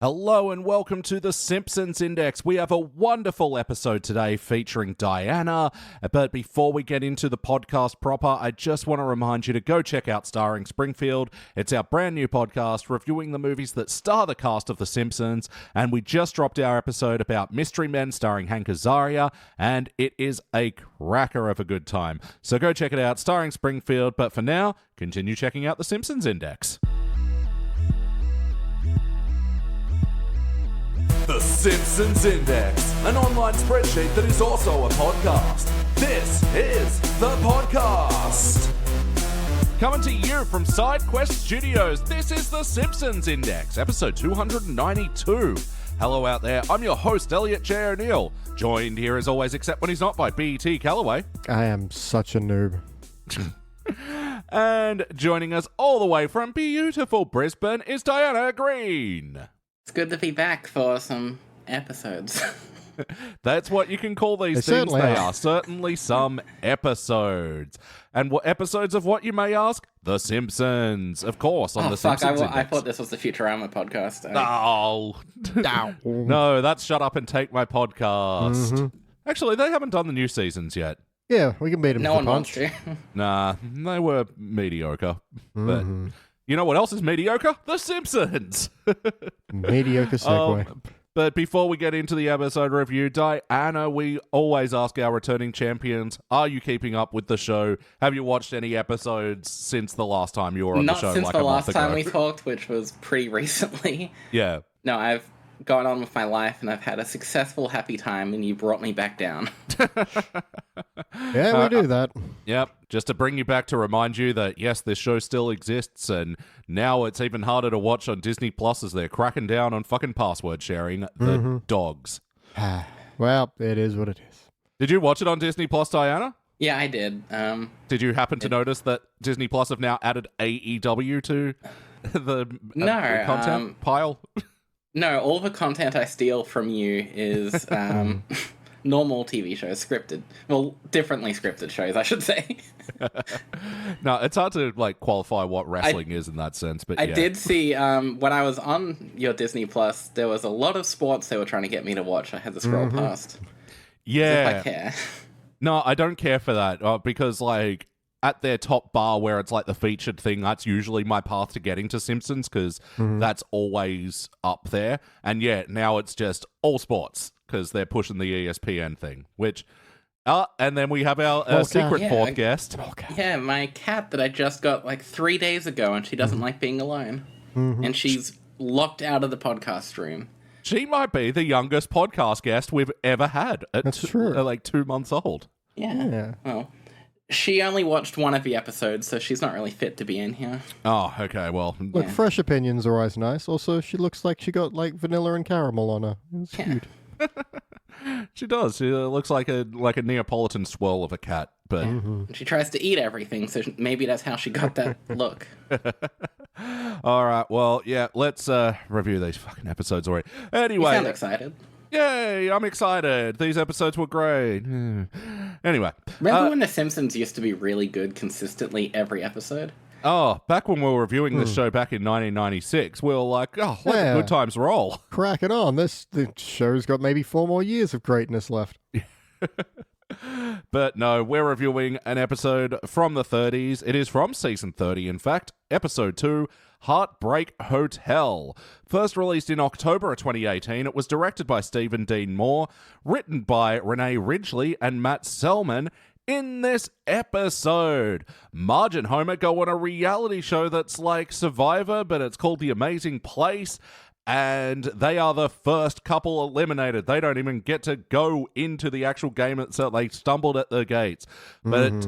Hello and welcome to the Simpsons Index. We have a wonderful episode today featuring Diana. But before we get into the podcast proper, I just want to remind you to go check out Starring Springfield. It's our brand new podcast reviewing the movies that star the cast of The Simpsons. And we just dropped our episode about Mystery Men starring Hank Azaria, and it is a cracker of a good time. So go check it out, Starring Springfield. But for now, continue checking out the Simpsons Index. The Simpsons Index, an online spreadsheet that is also a podcast. This is the podcast. Coming to you from SideQuest Studios, this is the Simpsons Index, episode 292. Hello out there, I'm your host, Elliot Jay O'Neill, joined here as always, except when he's not, by BT Calloway. I am such a noob. And joining us all the way from beautiful Brisbane is Diana Green. It's good to be back for some episodes. That's what you can call these things. They are certainly some episodes. And what episodes of what, you may ask? The Simpsons, of course, on the Simpsons Index. I thought this was the Futurama podcast. No, that's Shut Up and Take My Podcast. Mm-hmm. Actually, they haven't done the new seasons yet. Yeah, we can beat them. No one wants to. Nah, they were mediocre. But you know what else is mediocre? The Simpsons! Mediocre segue. But before we get into the episode review, Diana, we always ask our returning champions, are you keeping up with the show? Have you watched any episodes since the last time you were on the show? Not since like the a month last time ago? we talked, which was pretty recently. Yeah. No, I've gone on with my life and I've had a successful, happy time, and you brought me back down. Yeah, we do that. Yep. Just to bring you back to remind you that, yes, this show still exists, and now it's even harder to watch on Disney Plus as they're cracking down on fucking password sharing. The dogs. Well, it is what it is. Did you watch it on Disney Plus, Diana? Yeah, I did. Did you happen to notice that Disney Plus have now added AEW to the content pile? No, all the content I steal from you is normal TV shows, scripted. Well, differently scripted shows, I should say. No, it's hard to qualify what wrestling is in that sense. But I did see when I was on your Disney Plus, there was a lot of sports they were trying to get me to watch. I had to scroll past. Yeah, as if I care. No, I don't care for that because at their top bar where it's the featured thing, that's usually my path to getting to Simpsons because that's always up there. And yeah, now it's just all sports because they're pushing the ESPN thing, which... and then we have our secret fourth guest. Yeah, my cat that I just got 3 days ago, and she doesn't like being alone. And she's locked out of the podcast room. She might be the youngest podcast guest we've ever had. That's true. 2 months old. Yeah. Well... She only watched one of the episodes, so she's not really fit to be in here. Oh, okay, well... Look, fresh opinions are always nice. Also, she looks like she got, vanilla and caramel on her. It's cute. She does. She looks like a Neapolitan swirl of a cat, but... She tries to eat everything, so maybe that's how she got that look. All right, well, yeah, let's review these fucking episodes already. Anyway... You sound excited. Yay, I'm excited. These episodes were great. Anyway. Remember when The Simpsons used to be really good consistently every episode? Oh, back when we were reviewing this show back in 1996, we were like, oh, let the good times roll. Crack it on. The show's got maybe 4 more years of greatness left. But no, we're reviewing an episode from the 30s. It is from season 30, in fact. Episode 2, Heartbreak Hotel. First released in October of 2018, it was directed by Stephen Dean Moore, written by Renee Ridgely and Matt Selman. In this episode, Marge and Homer go on a reality show that's like Survivor, but it's called The Amazing Place, and they are the first couple eliminated. They don't even get to go into the actual game itself. They stumbled at the gates. But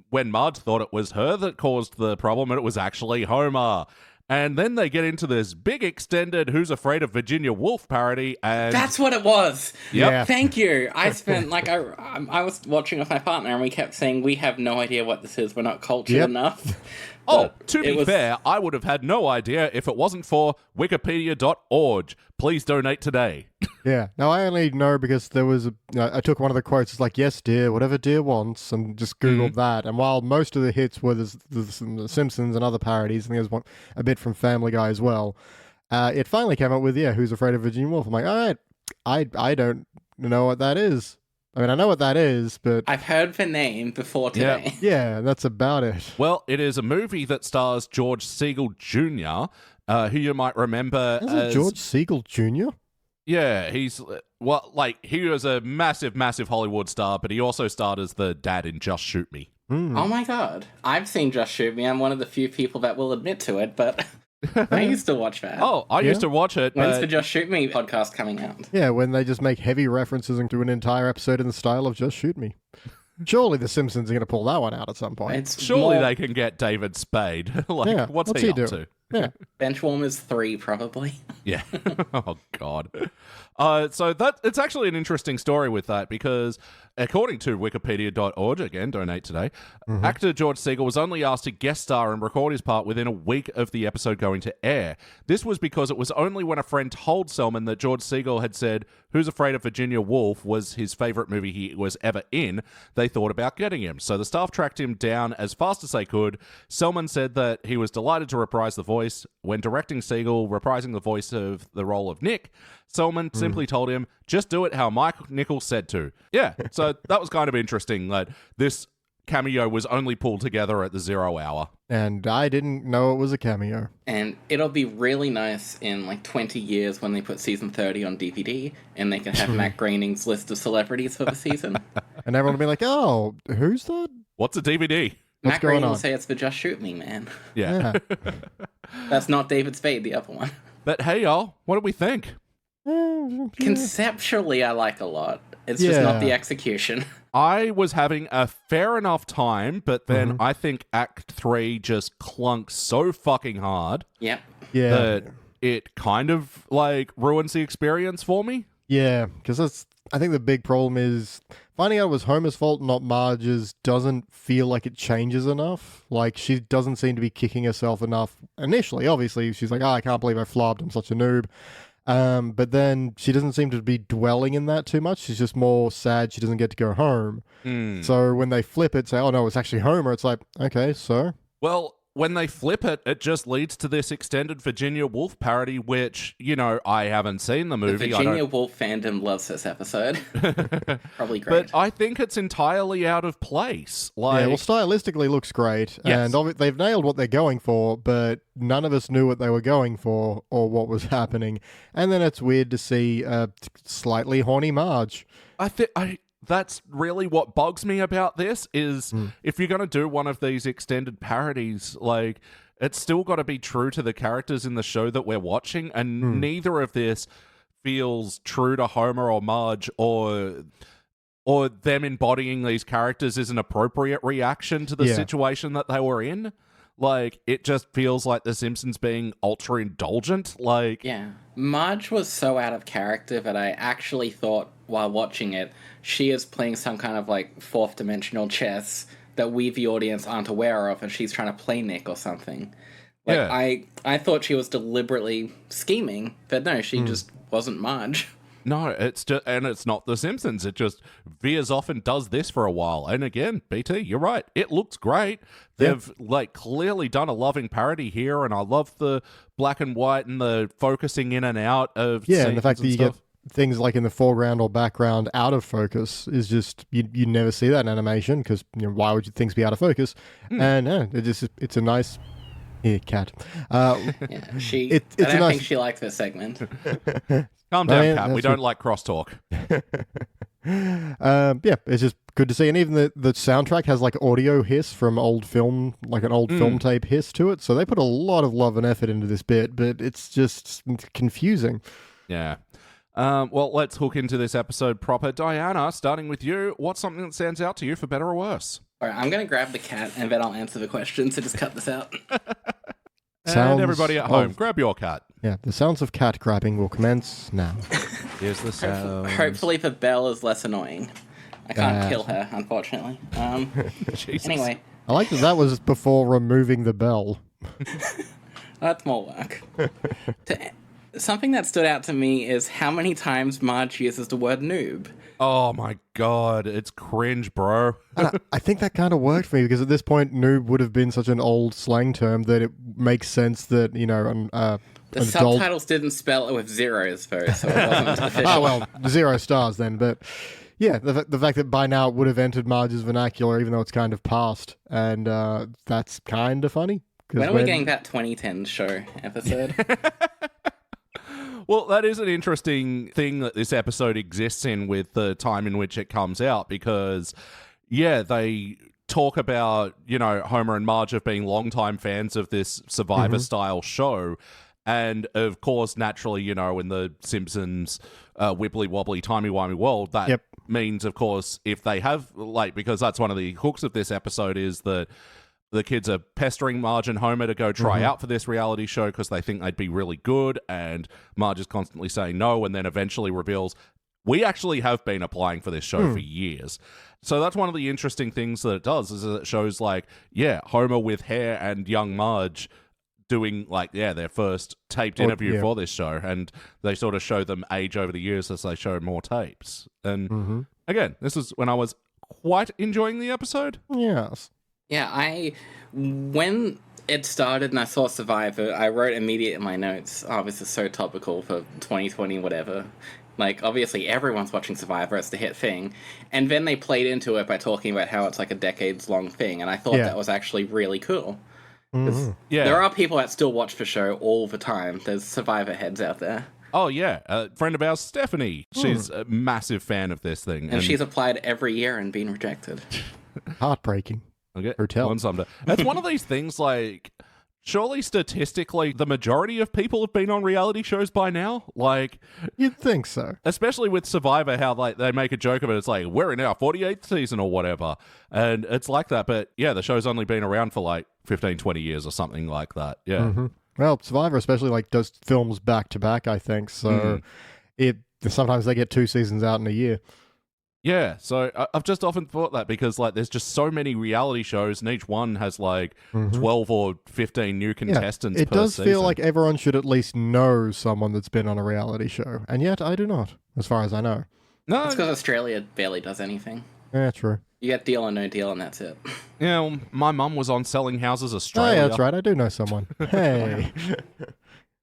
when Marge thought it was her that caused the problem, it was actually Homer. And then they get into this big extended Who's Afraid of Virginia Woolf parody, and... That's what it was! Yep. Yeah. Thank you! I spent, I was watching with my partner, and we kept saying, we have no idea what this is, we're not cultured enough. Oh, to be fair, I would have had no idea if it wasn't for wikipedia.org. Please donate today. Yeah. Now, I only know because there was I took one of the quotes. It's like, yes, dear, whatever dear wants, and just Googled that. And while most of the hits were the Simpsons and other parodies, I think there's a bit from Family Guy as well. it finally came up with, Who's Afraid of Virginia Woolf? I'm like, all right, I don't know what that is. I mean, I know what that is, but... I've heard the name before today. Yeah, that's about it. Well, it is a movie that stars George Segal Jr., who you might remember as... George Segal Jr.? Yeah, he was a massive, massive Hollywood star, but he also starred as the dad in Just Shoot Me. Oh my god. I've seen Just Shoot Me. I'm one of the few people that will admit to it, but... I used to watch that. Oh, I used to watch it. When's the Just Shoot Me podcast coming out? Yeah, when they just make heavy references into an entire episode in the style of Just Shoot Me. Surely the Simpsons are going to pull that one out at some point. Surely they can get David Spade. What's he up to? Yeah. Benchwarmers 3, probably. Yeah. Oh, God. So it's actually an interesting story with that because according to wikipedia.org, again, donate today, actor George Segal was only asked to guest star and record his part within a week of the episode going to air. This was because it was only when a friend told Selman that George Segal had said Who's Afraid of Virginia Woolf was his favorite movie he was ever in, they thought about getting him. So the staff tracked him down as fast as they could. Selman said that he was delighted to reprise the voice. When directing Segal, reprising the voice of the role of Nick, Selman simply told him, just do it how Mike Nichols said to. Yeah, so that was kind of interesting that this cameo was only pulled together at the 0 hour. And I didn't know it was a cameo. And it'll be really nice in like 20 years when they put season 30 on DVD and they can have Matt Groening's list of celebrities for the season. And everyone will be like, oh, who's that? What's a DVD? Matt Groening will say it's the Just Shoot Me man. Yeah. That's not David Spade, the other one. But hey, y'all, what do we think? Conceptually, I like a lot. It's just not the execution. I was having a fair enough time, but then I think Act 3 just clunks so fucking hard that it kind of, ruins the experience for me. Yeah, because I think the big problem is finding out it was Homer's fault, not Marge's, doesn't feel like it changes enough. Like, she doesn't seem to be kicking herself enough. Initially, obviously, she's like, I can't believe I flopped, I'm such a noob. But then she doesn't seem to be dwelling in that too much. She's just more sad she doesn't get to go home. So when they flip it, say, oh no, it's actually Homer, it's like, okay, so? Well, when they flip it, it just leads to this extended Virginia Woolf parody, which, I haven't seen the movie. The Virginia Woolf fandom loves this episode. Probably great. But I think it's entirely out of place. Stylistically looks great. Yes. And they've nailed what they're going for, but none of us knew what they were going for or what was happening. And then it's weird to see slightly horny Marge. That's really what bugs me about this is if you're going to do one of these extended parodies, it's still got to be true to the characters in the show that we're watching, and neither of this feels true to Homer or Marge or them embodying these characters is an appropriate reaction to the situation that they were in. It just feels like The Simpsons being ultra-indulgent. Marge was so out of character that I actually thought, while watching it, she is playing some kind of, fourth-dimensional chess that we, the audience, aren't aware of, and she's trying to play Nick or something. I thought she was deliberately scheming, but no, she just wasn't Marge. No, it's not The Simpsons. It just veers off and does this for a while. And again, BT, you're right. It looks great. They've clearly done a loving parody here, and I love the black and white and the focusing in and out of scenes and the fact that you get things like in the foreground or background out of focus is just you never see that in animation because why would things be out of focus? And it's a nice. Yeah, cat. I don't think she liked this segment. Calm down, Cat. We don't like crosstalk. It's just good to see. And even the soundtrack has audio hiss from old film, an old film tape hiss to it. So they put a lot of love and effort into this bit, but it's just confusing. Yeah. Well, let's hook into this episode proper. Diana, starting with you, what's something that stands out to you for better or worse? All right, I'm going to grab the cat and then I'll answer the question, so just cut this out. And everybody at home, grab your cat. Yeah, the sounds of cat grabbing will commence now. Here's the sound. Hopefully the bell is less annoying. I can't kill her, unfortunately. Anyway. I like that was before removing the bell. That's more work. Something that stood out to me is how many times Marge uses the word noob. Oh my god, it's cringe, bro. I think that kind of worked for me because at this point, noob would have been such an old slang term that it makes sense that, The subtitles didn't spell it with zeros, though, so it wasn't official. Oh, well, 0 stars then, but yeah, the fact that by now it would have entered Marge's vernacular, even though it's kind of past, and that's kind of funny. When are we getting that 2010 show episode? Well, that is an interesting thing that this episode exists in with the time in which it comes out, because, yeah, they talk about, you know, Homer and Marge of being longtime fans of this Survivor-style show, and, of course, naturally, you know, in the Simpsons wibbly-wobbly, timey-wimey world, that means, of course, if they have, like, because that's one of the hooks of this episode is that the kids are pestering Marge and Homer to go try out for this reality show because they think they'd be really good, and Marge is constantly saying no, and then eventually reveals, we actually have been applying for this show for years. So that's one of the interesting things that it does, is that it shows, like, yeah, Homer with hair and young Marge doing, like, yeah, their first taped interview for this show, and they sort of show them age over the years as they show more tapes. And again, this is when I was quite enjoying the episode. Yes. Yeah, when it started and I saw Survivor, I wrote immediately in my notes, oh, this is so topical for 2020, whatever. Like, obviously everyone's watching Survivor, it's the hit thing. And then they played into it by talking about how it's like a decades-long thing, and I thought that was actually really cool. There are people that still watch the show all the time. There's Survivor heads out there. Oh, yeah. A friend of ours, Stephanie, she's a massive fan of this thing. And she's applied every year and been rejected. Heartbreaking. Okay. Hotel. It's one of these things, like, surely statistically the majority of people have been on reality shows by now. Like, you'd think so. Especially with Survivor, how like they make a joke of it. It's like, we're in our 48th season or whatever. And it's like that. But yeah, the show's only been around for like 15, 20 years or something like that. Yeah. Well, Survivor especially like does films back to back, I think. So sometimes they get 2 seasons out in a year. Yeah, so I've just often thought that because, like, there's just so many reality shows, and each one has, like, 12 or 15 new contestants per season. It does feel like everyone should at least know someone that's been on a reality show, and yet I do not, as far as I know. No. It's because Australia barely does anything. Yeah, true. You get Deal or No Deal, and that's it. Yeah, well, my mum was on Selling Houses Australia. Oh, yeah, that's right, I do know someone. Hey.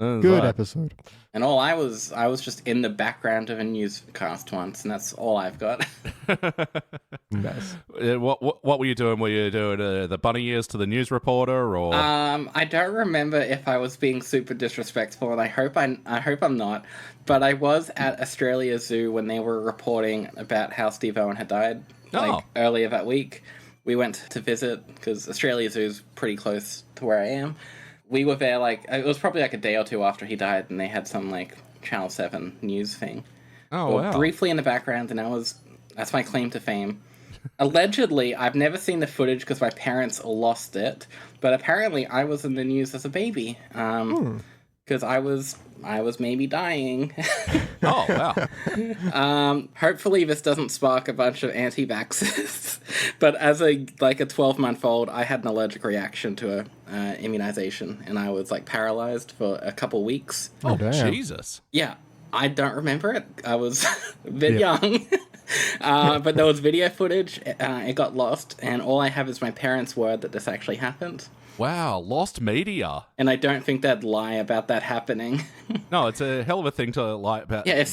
Good episode. And I was just in the background of a newscast once, and that's all I've got. Nice. What were you doing? Were you doing the bunny ears to the news reporter, or? I don't remember if I was being super disrespectful, and I hope I'm not. But I was at Australia Zoo when they were reporting about how Steve Owen had died, earlier that week. We went to visit because Australia Zoo is pretty close to where I am. We were there, like, it was probably like a day or two after he died, and they had some, like, Channel 7 news thing. Oh, wow. Briefly in the background, and that's my claim to fame. Allegedly, I've never seen the footage because my parents lost it, but apparently I was in the news as a baby. Because I was maybe dying. Oh, wow. Hopefully this doesn't spark a bunch of anti-vaxxers. But as a 12-month-old, I had an allergic reaction to a immunization, and I was, like, paralyzed for a couple weeks. Oh, damn. Jesus. Yeah, I don't remember it. I was a bit young. But there was video footage. It got lost, and all I have is my parents' word that this actually happened. Wow, lost media. And I don't think they'd lie about that happening. No, it's a hell of a thing to lie about. Yeah, if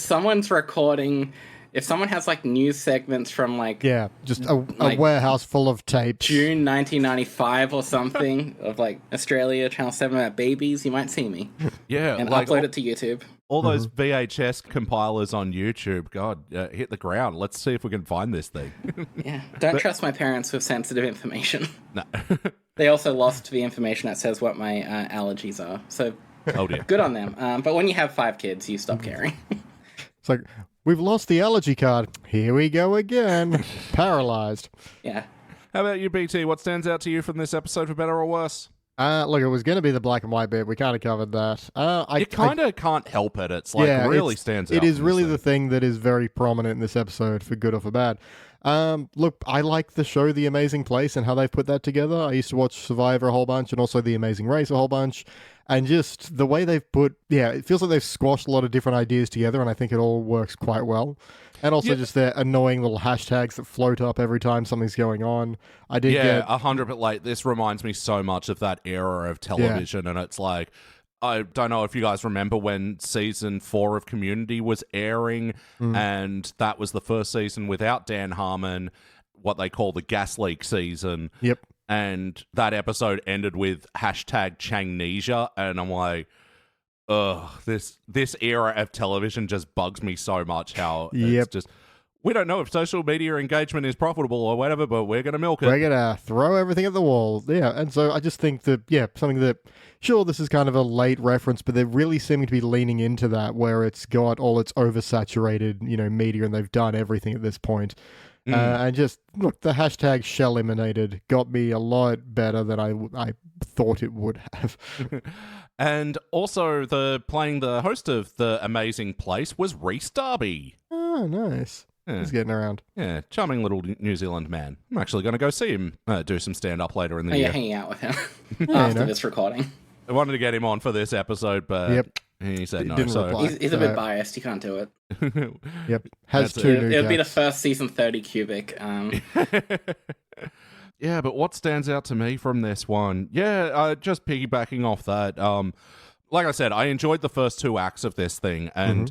someone's recording, if someone has like news segments from like just a warehouse full of tapes, June 1995 or something of like Australia Channel 7 about babies, you might see me. Yeah, and like, upload it to YouTube. All those VHS compilers on YouTube, God, hit the ground. Let's see if we can find this thing. Yeah, don't trust my parents with sensitive information. No. They also lost the information that says what my allergies are. So, good on them. But when you have 5 kids, you stop caring. It's like, we've lost the allergy card. Here we go again. Paralyzed. Yeah. How about you, BT? What stands out to you from this episode, for better or worse? Look, it was going to be the black and white bit. We kind of covered that. You kind of can't help it. It's like really stands out. It is really the thing that is very prominent in this episode, for good or for bad. Look, I like the show The Amazing Place and how they've put that together. I used to watch Survivor a whole bunch and also The Amazing Race a whole bunch. And just the way they've put, it feels like they've squashed a lot of different ideas together, and I think it all works quite well. And also just their annoying little hashtags that float up every time something's going on. I did get 100%. Like, this reminds me so much of that era of television, and it's like, I don't know if you guys remember when season 4 of Community was airing, and that was the first season without Dan Harmon, what they call the gas leak season. Yep. And that episode ended with #Changnesia, and I'm like, ugh, this era of television just bugs me so much how it's just, we don't know if social media engagement is profitable or whatever, but we're going to milk it. We're going to throw everything at the wall. Yeah, and so I just think that, something that, sure, this is kind of a late reference, but they're really seeming to be leaning into that, where it's got all its oversaturated, media, and they've done everything at this point. And just, look, the #Shell-eliminated got me a lot better than I thought it would have. And also, playing the host of The Amazing Place was Rhys Darby. Oh, nice. Yeah. He's getting around. Yeah, charming little New Zealand man. I'm actually going to go see him do some stand-up later in the year. You're hanging out with him after this recording. I wanted to get him on for this episode, but he said no. So he's a bit biased. He can't do it. Yep. Has two new It'll be the first season 30 cubic. Yeah, but what stands out to me from this one? Yeah, just piggybacking off that. Like I said, I enjoyed the first 2 acts of this thing, and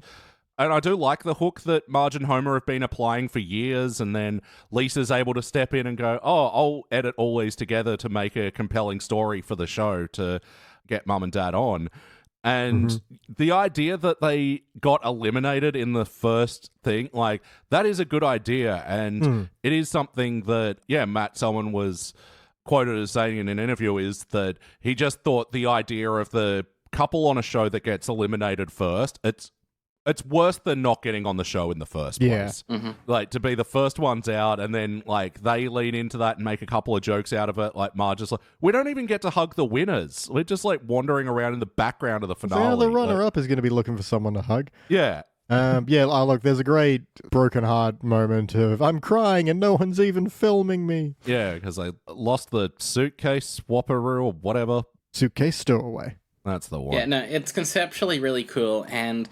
I do like the hook that Marge and Homer have been applying for years, and then Lisa's able to step in and go, oh, I'll edit all these together to make a compelling story for the show to get Mum and Dad on. And the idea that they got eliminated in the first thing, like, that is a good idea. And it is something that, Matt Selman was quoted as saying in an interview, is that he just thought the idea of the couple on a show that gets eliminated first, it's worse than not getting on the show in the first place. Like, to be the first ones out, and then, like, they lean into that and make a couple of jokes out of it. Like, Marge is like, we don't even get to hug the winners. We're just, like, wandering around in the background of the finale. The runner-up is going to be looking for someone to hug. Yeah. Look, there's a great broken heart moment of, I'm crying and no one's even filming me. Yeah, because I lost the suitcase swapperoo or whatever. Suitcase stowaway. That's the one. Yeah, no, it's conceptually really cool, and...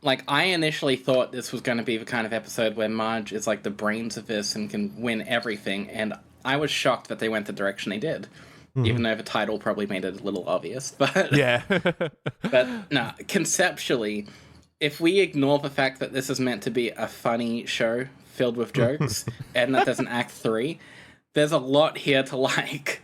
like, I initially thought this was going to be the kind of episode where Marge is, like, the brains of this and can win everything, and I was shocked that they went the direction they did, even though the title probably made it a little obvious, but... yeah. But, no, conceptually, if we ignore the fact that this is meant to be a funny show filled with jokes, and that there's an Act 3, there's a lot here to like...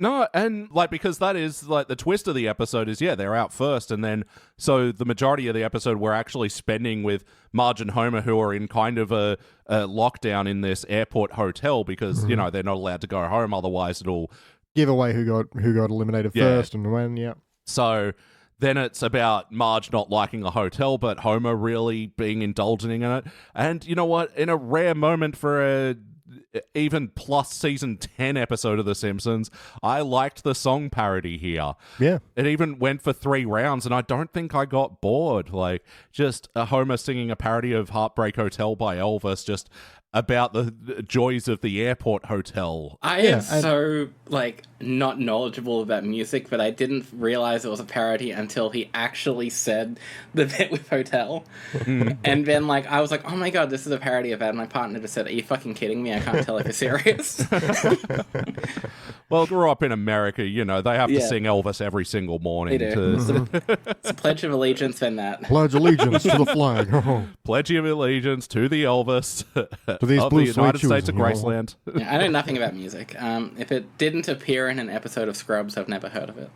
No, and, like, because that is, like, the twist of the episode is, they're out first, and then, so the majority of the episode we're actually spending with Marge and Homer, who are in kind of a lockdown in this airport hotel, because, they're not allowed to go home, otherwise it'll... give away who got eliminated first and when, So then it's about Marge not liking a hotel, but Homer really being indulgent in it. And you know what? In a rare moment for a even plus season 10 episode of The Simpsons, I liked the song parody here. Yeah. It even went for 3 rounds, and I don't think I got bored. Like, just a Homer singing a parody of Heartbreak Hotel by Elvis, just about the joys of the airport hotel. I am so, like, not knowledgeable about music, but I didn't realize it was a parody until he actually said the bit with hotel. And then, like, I was like, oh my god, this is a parody of that. And my partner just said, are you fucking kidding me? I can't tell if you're serious. Well, grew up in America, they have to sing Elvis every single morning. They do. It's a Pledge of Allegiance and that. Pledge allegiance to the flag. Pledge of allegiance to the Elvis to these of blue the United suede States of shoes, Graceland. Yeah, I know nothing about music. If it didn't appear in an episode of Scrubs, I've never heard of it.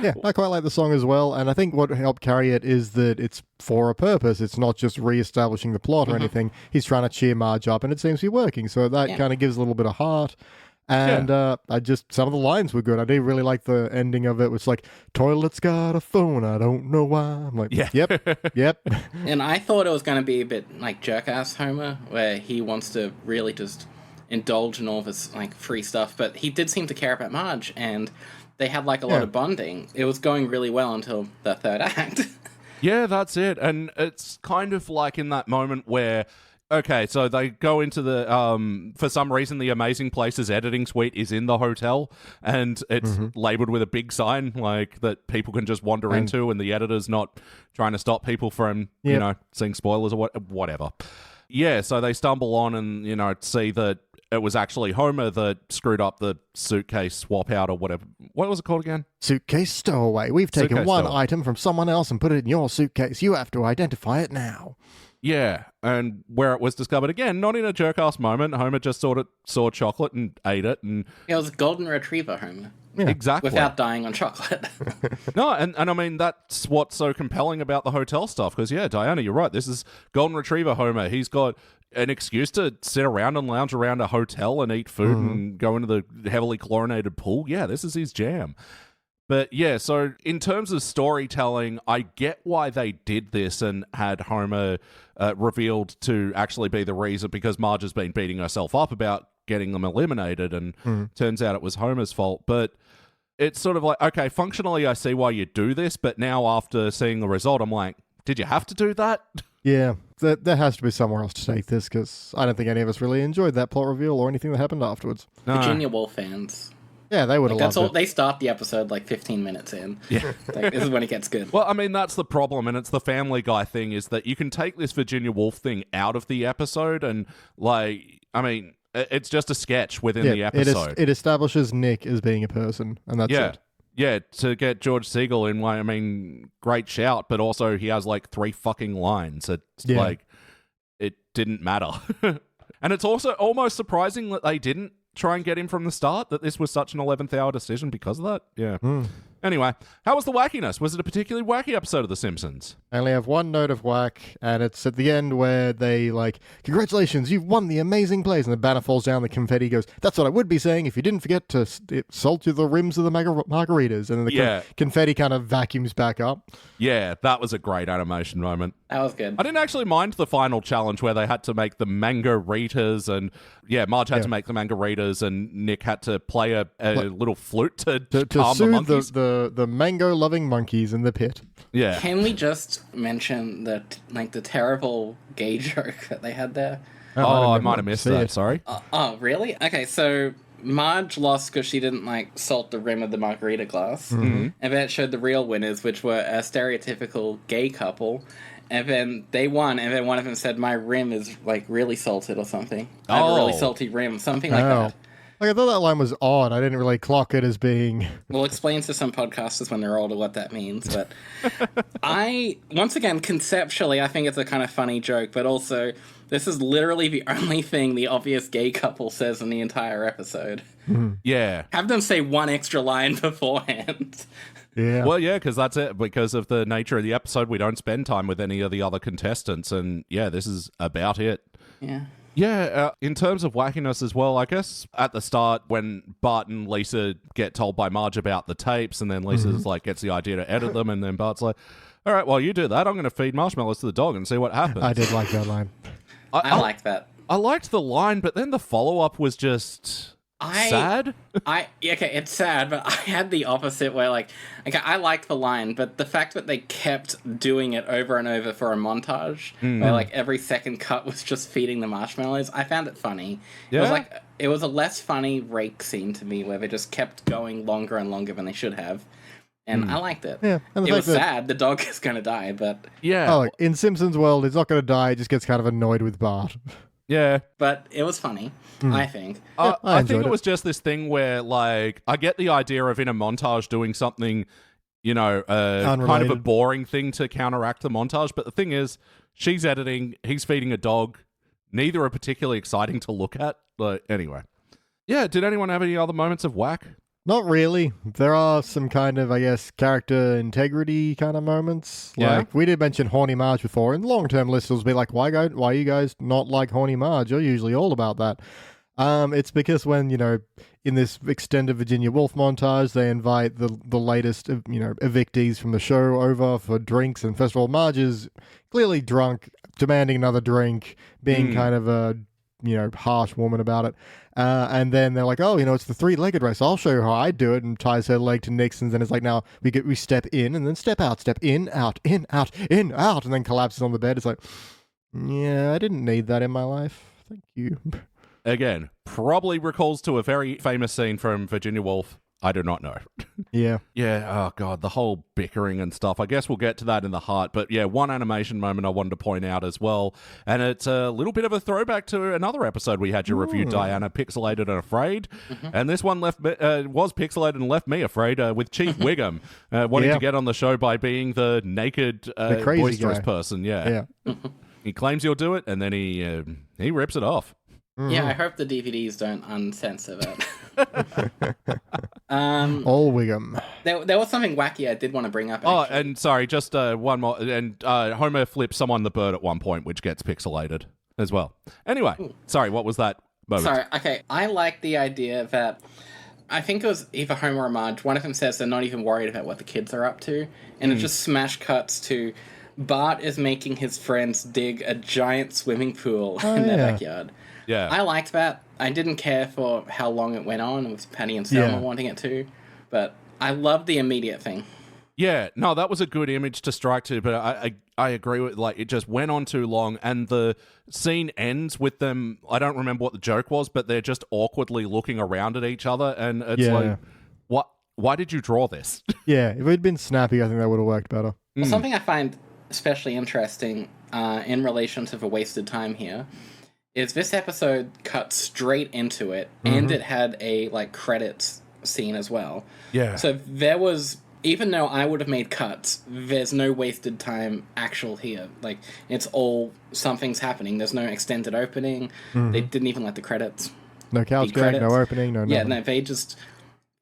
Yeah, I quite like the song as well, and I think what helped carry it is that it's for a purpose. It's not just re-establishing the plot or anything. He's trying to cheer Marge up, and it seems to be working, so that kind of gives a little bit of heart. And some of the lines were good. I do really like the ending of it. It's like, toilet's got a phone, I don't know why. I'm like, yep. And I thought it was going to be a bit like Jerk-Ass Homer, where he wants to really just indulge in all this, like, free stuff, but he did seem to care about Marge, and they had, like, a lot of bonding. It was going really well until the third act. Yeah, that's it. And it's kind of like in that moment where... okay, so they go into the, for some reason, the Amazing Places editing suite is in the hotel, and it's labeled with a big sign, like, that people can just wander into, and the editor's not trying to stop people from, seeing spoilers or whatever. Yeah, so they stumble on and, see that it was actually Homer that screwed up the suitcase swap out or whatever. What was it called again? Suitcase stowaway. We've taken Suitcase one stowaway. item from someone else and put it in your suitcase. You have to identify it now. Yeah, and where it was discovered again, not in a jerk-ass moment. Homer just saw chocolate and ate it, and It was a golden retriever, Homer. Yeah. exactly. Without dying on chocolate. No, and I mean, that's what's so compelling about the hotel stuff, because, yeah, Diana, you're right. This is Golden Retriever Homer. He's got an excuse to sit around and lounge around a hotel and eat food and go into the heavily chlorinated pool. Yeah, this is his jam. But yeah, so in terms of storytelling, I get why they did this and had Homer revealed to actually be the reason, because Marge has been beating herself up about getting them eliminated, and turns out it was Homer's fault. But it's sort of like, okay, functionally I see why you do this, but now after seeing the result, I'm like, did you have to do that? Yeah, there has to be somewhere else to take this, because I don't think any of us really enjoyed that plot reveal or anything that happened afterwards. No. Virginia Woolf fans. Yeah, they would have That's all. loved it. They start the episode like 15 minutes in. Yeah. Like, this is when it gets good. Well, I mean, that's the problem, and it's the Family Guy thing, is that you can take this Virginia Woolf thing out of the episode, and, like, I mean, it's just a sketch within the episode. It establishes Nick as being a person, and that's it. Yeah, to get George Siegel in, I mean, great shout, but also he has like 3 fucking lines. It's like, it didn't matter. And it's also almost surprising that they didn't try and get him from the start, that this was such an 11th hour decision because of that. Yeah. Anyway, how was the wackiness? Was it a particularly wacky episode of The Simpsons? I only have one note of whack, and it's at the end where they like, congratulations, you've won the amazing place, and the banner falls down, the confetti goes, that's what I would be saying if you didn't forget to salt to the rims of the margaritas, and then the confetti kind of vacuums back up. Yeah, that was a great animation moment. That was good. I didn't actually mind the final challenge where they had to make the mangaritas, and Marge had to make the mangaritas, and Nick had to play a little flute to calm the monkeys. The mango-loving monkeys in the pit. Yeah. Can we just mention that, like, the terrible gay joke that they had there? I might have missed that. Sorry. Oh, really? Okay, so Marge lost because she didn't, like, salt the rim of the margarita glass. And then it showed the real winners, which were a stereotypical gay couple. And then they won, and then one of them said, my rim is, like, really salted or something. I have a really salty rim, something like that. Like, I thought that line was odd. I didn't really clock it as being... We'll explain to some podcasters when they're older what that means, but once again, conceptually, I think it's a kind of funny joke, but also, this is literally the only thing the obvious gay couple says in the entire episode. Yeah. Have them say one extra line beforehand. Yeah. Well, yeah, because that's it. Because of the nature of the episode, we don't spend time with any of the other contestants, and this is about it. Yeah. Yeah, in terms of wackiness as well, I guess at the start when Bart and Lisa get told by Marge about the tapes, and then Lisa's like gets the idea to edit them, and then Bart's like, all right, well, you do that. I'm going to feed marshmallows to the dog and see what happens. I did like that line. I like that. I liked the line, but then the follow-up was just sad. Okay, it's sad, but I had the opposite where, like, okay, I liked the line, but the fact that they kept doing it over and over for a montage, where, like, every second cut was just feeding the marshmallows, I found it funny. Yeah. It was a less funny rake scene to me, where they just kept going longer and longer than they should have. And I liked it. Yeah, and the it was fact that- sad. The dog is going to die, but Yeah. Oh, look, in Simpsons world, it's not going to die. It just gets kind of annoyed with Bart. Yeah. it was funny, I think. I I think enjoyed it it. was just this thing where, like, I get the idea of in a montage doing something, kind of a Unrelated. boring thing to counteract the montage. But the thing is, she's editing, he's feeding a dog. Neither are particularly exciting to look at. But anyway. Yeah, did anyone have any other moments of whack? Not really. There are some kind of, I guess, character integrity kind of moments. Yeah. Like, we did mention Horny Marge before, and long-term listeners will be like, why you guys not like Horny Marge? You're usually all about that. It's because when, in this extended Virginia Woolf montage, they invite the latest, evictees from the show over for drinks, and first of all, Marge is clearly drunk, demanding another drink, being kind of a, harsh woman about it. And then they're like, oh, it's the 3-legged race. I'll show you how I do it, and ties her leg to Nixon's, and it's like, now we step in and then step out, step in, out, in, out, in, out, and then collapses on the bed. It's like, yeah, I didn't need that in my life. Thank you. Again, probably recalls to a very famous scene from Virginia Woolf. I do not know. Yeah. Yeah, oh god, the whole bickering and stuff. I guess we'll get to that in the heart, but yeah, one animation moment I wanted to point out as well, and it's a little bit of a throwback to another episode we had you review, Diana, Pixelated and Afraid, and this one was pixelated and left me afraid with Chief Wiggum wanting to get on the show by being the naked, the crazy boisterous guy. person. Yeah. He claims he'll do it, and then he rips it off. Yeah, I hope the DVDs don't uncensor that. All Wiggum. There was something wacky I did want to bring up. Oh, actually. and sorry, just one more. And Homer flips someone the bird at one point, which gets pixelated as well. Anyway, sorry, what was that moment? Sorry, okay. I like the idea that I think it was either Homer or Marge. One of them says they're not even worried about what the kids are up to, and it just smash cuts to Bart is making his friends dig a giant swimming pool in their backyard. Yeah. I liked that. I didn't care for how long it went on with Patty and Selma wanting it to, but I loved the immediate thing. Yeah, no, that was a good image to strike to, but I agree with, like, it just went on too long, and the scene ends with them, I don't remember what the joke was, but they're just awkwardly looking around at each other, and it's like, why did you draw this? Yeah, if it had been snappy, I think that would have worked better. Well, something I find especially interesting in relation to the wasted time here is this episode cut straight into it, and it had a credits scene as well. Yeah. So there was, even though I would have made cuts, there's no wasted time actual here. Like, it's all something's happening. There's no extended opening. They didn't even let the credits. No couch gag, no opening, no Yeah, nothing. no, they just,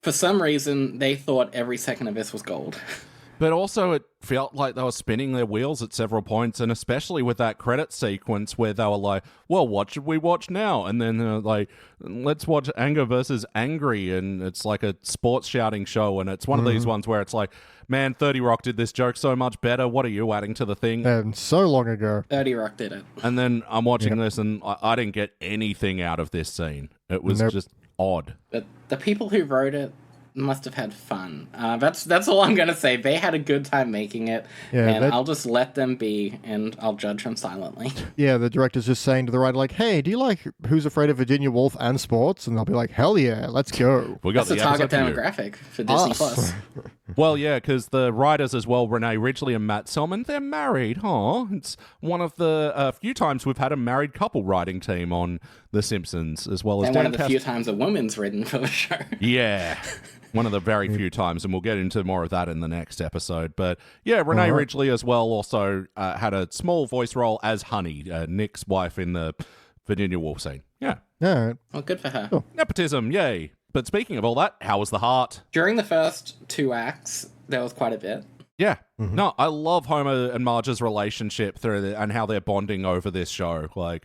for some reason, they thought every second of this was gold. But also, it felt like they were spinning their wheels at several points, and especially with that credit sequence where they were like, well, what should we watch now? And then they're like, let's watch Anger versus Angry, and it's like a sports shouting show, and it's one of these ones where it's like, man, 30 Rock did this joke so much better. What are you adding to the thing? And so long ago. 30 Rock did it. And then I'm watching this, and I didn't get anything out of this scene. It was just odd. But the people who wrote it must have had fun. That's all I'm going to say. They had a good time making it, and I'll just let them be, and I'll judge them silently. Yeah, the director's just saying to the writer, like, hey, do you like Who's Afraid of Virginia Woolf and sports? And they'll be like, hell yeah, let's go. We got That's the target demographic for Disney Plus. Well, yeah, because the writers as well, Renee Ridgely and Matt Selman, they're married, huh? It's one of the few times we've had a married couple writing team on The Simpsons, as well as And one of the few times a woman's written for the show. Yeah. One of the very few times, and we'll get into more of that in the next episode. But yeah, Renee Ridgely as well also had a small voice role as Honey, Nick's wife in the Virginia Woolf scene. Yeah. Yeah. Well, good for her. Cool. Nepotism, yay. But speaking of all that, how was the heart? During the first 2 acts, there was quite a bit. Yeah. No, I love Homer and Marge's relationship and how they're bonding over this show. Like,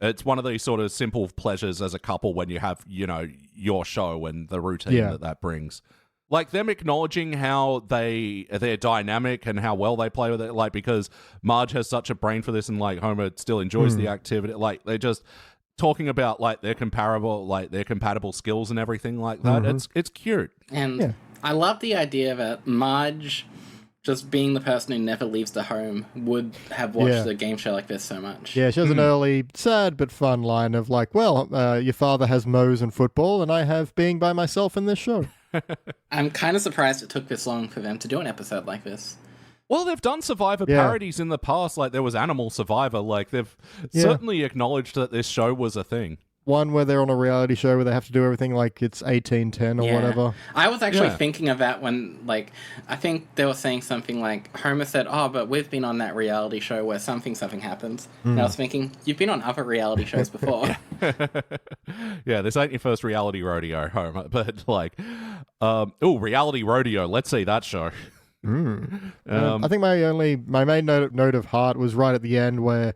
it's one of these sort of simple pleasures as a couple when you have, your show and the routine that brings. Like, them acknowledging how they're dynamic and how well they play with it, like, because Marge has such a brain for this and, like, Homer still enjoys the activity. Like, they're just talking about, like, their compatible skills and everything like that. It's cute. And I love the idea that Marge, just being the person who never leaves the home, would have watched a game show like this so much. Yeah, she has an early, sad but fun line of like, well, your father has Moe's and football, and I have being by myself in this show. I'm kind of surprised it took this long for them to do an episode like this. Well, they've done Survivor parodies in the past. Like, there was Animal Survivor. Like, they've certainly acknowledged that this show was a thing. One where they're on a reality show where they have to do everything like it's 1810 or whatever. I was actually thinking of that when, like, I think they were saying something like, Homer said, oh, but we've been on that reality show where something happens. And I was thinking, you've been on other reality shows before. Yeah, this ain't your first reality rodeo, Homer. But, like, reality rodeo. Let's see that show. I think my main note of heart was right at the end where,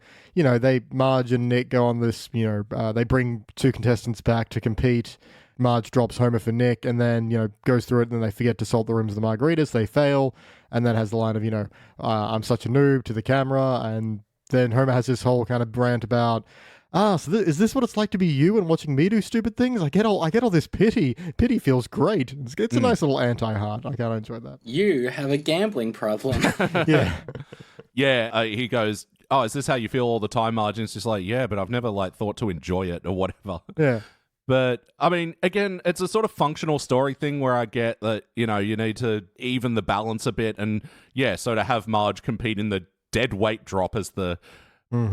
Marge and Nick go on this, they bring 2 contestants back to compete. Marge drops Homer for Nick and then, goes through it and then they forget to salt the rims of the margaritas. They fail and then has the line of, I'm such a noob to the camera. And then Homer has this whole kind of rant about, so is this what it's like to be you and watching me do stupid things? I get all this pity. Pity feels great. It's a nice little anti-heart. I kind of enjoy that. You have a gambling problem. Yeah. Yeah, he goes, oh, is this how you feel all the time, Marge? And it's just like, yeah, but I've never, like, thought to enjoy it or whatever. Yeah. But, I mean, again, it's a sort of functional story thing where I get that, you know, you need to even the balance a bit. And, yeah, so to have Marge compete in the dead weight drop, as the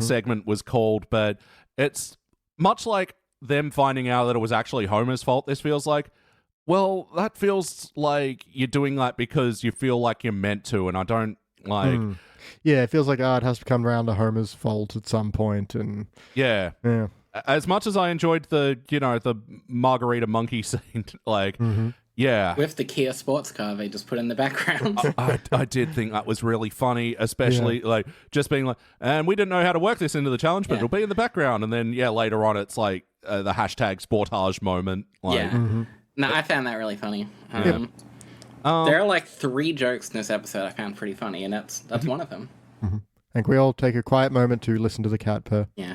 segment was called. But it's much like them finding out that it was actually Homer's fault. This feels like, well, that feels like you're doing that because you feel like you're meant to, and I don't like... Yeah, it feels like it has to come around to Homer's fault at some point, and... Yeah. As much as I enjoyed the, you know, the margarita monkey scene, like, yeah. With the Kia sports car they just put in the background. I did think that was really funny, especially, like, just being like, and we didn't know how to work this into the challenge, but it'll be in the background. And then, yeah, later on, it's like the hashtag sportage moment. Like, No, I found that really funny. There are like 3 jokes in this episode I found pretty funny, and that's one of them. I think we all take a quiet moment to listen to the cat purr. Yeah.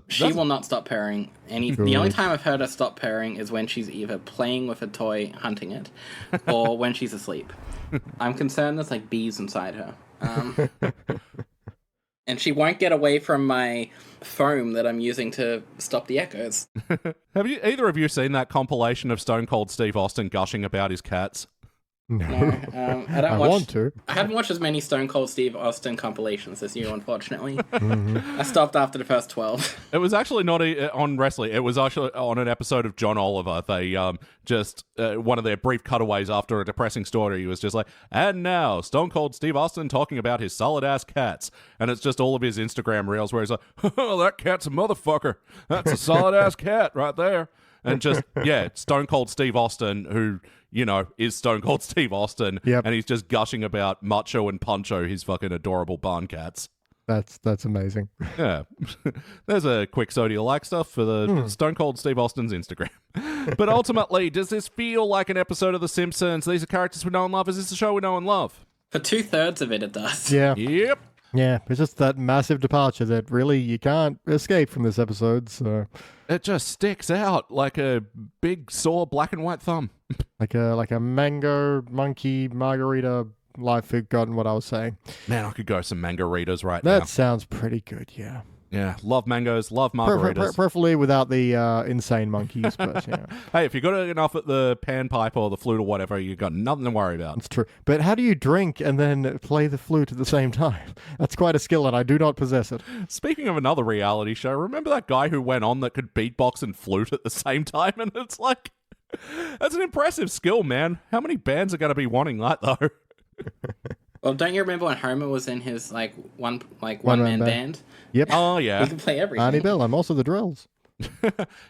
She will not stop purring. The only time I've heard her stop purring is when she's either playing with a toy, hunting it, or when she's asleep. I'm concerned there's like bees inside her. And she won't get away from my foam that I'm using to stop the echoes. Have either of you seen that compilation of Stone Cold Steve Austin gushing about his cats? No. I want to. I haven't watched as many Stone Cold Steve Austin compilations as you, unfortunately. I stopped after the first 12. It was actually not on wrestling. It was actually on an episode of John Oliver. They just one of their brief cutaways after a depressing story was just like, and now Stone Cold Steve Austin talking about his solid ass cats, and it's just all of his Instagram reels where he's like, oh, that cat's a motherfucker. That's a solid ass cat right there. And just, yeah, Stone Cold Steve Austin, who, you know, is Stone Cold Steve Austin. Yep. And he's just gushing about Macho and Puncho, his fucking adorable barn cats. That's amazing. Yeah. There's a quick Zodiac like stuff for the Stone Cold Steve Austin's Instagram. But ultimately, does this feel like an episode of The Simpsons? These are characters we know and love. Is this a show we know and love? For 2/3 of it, it does. Yeah. Yep. Yeah, it's just that massive departure that really you can't escape from this episode, so... It just sticks out like a big, sore black and white thumb. like a mango, monkey, margarita... I've forgotten what I was saying. Man, I could go some mango-ritas right now. That sounds pretty good, yeah. Yeah, love mangoes, love margaritas. Preferably without the insane monkeys, but yeah. Hey, if you got enough at the panpipe or the flute or whatever, you got nothing to worry about. It's true. But how do you drink and then play the flute at the same time? That's quite a skill, and I do not possess it. Speaking of another reality show, remember that guy who went on that could beatbox and flute at the same time? And it's like, that's an impressive skill, man. How many bands are going to be wanting that, though? Well, don't you remember when Homer was in his one-man band? Yep. Oh, yeah. He could play everything. Arnie Bill, I'm also the drills.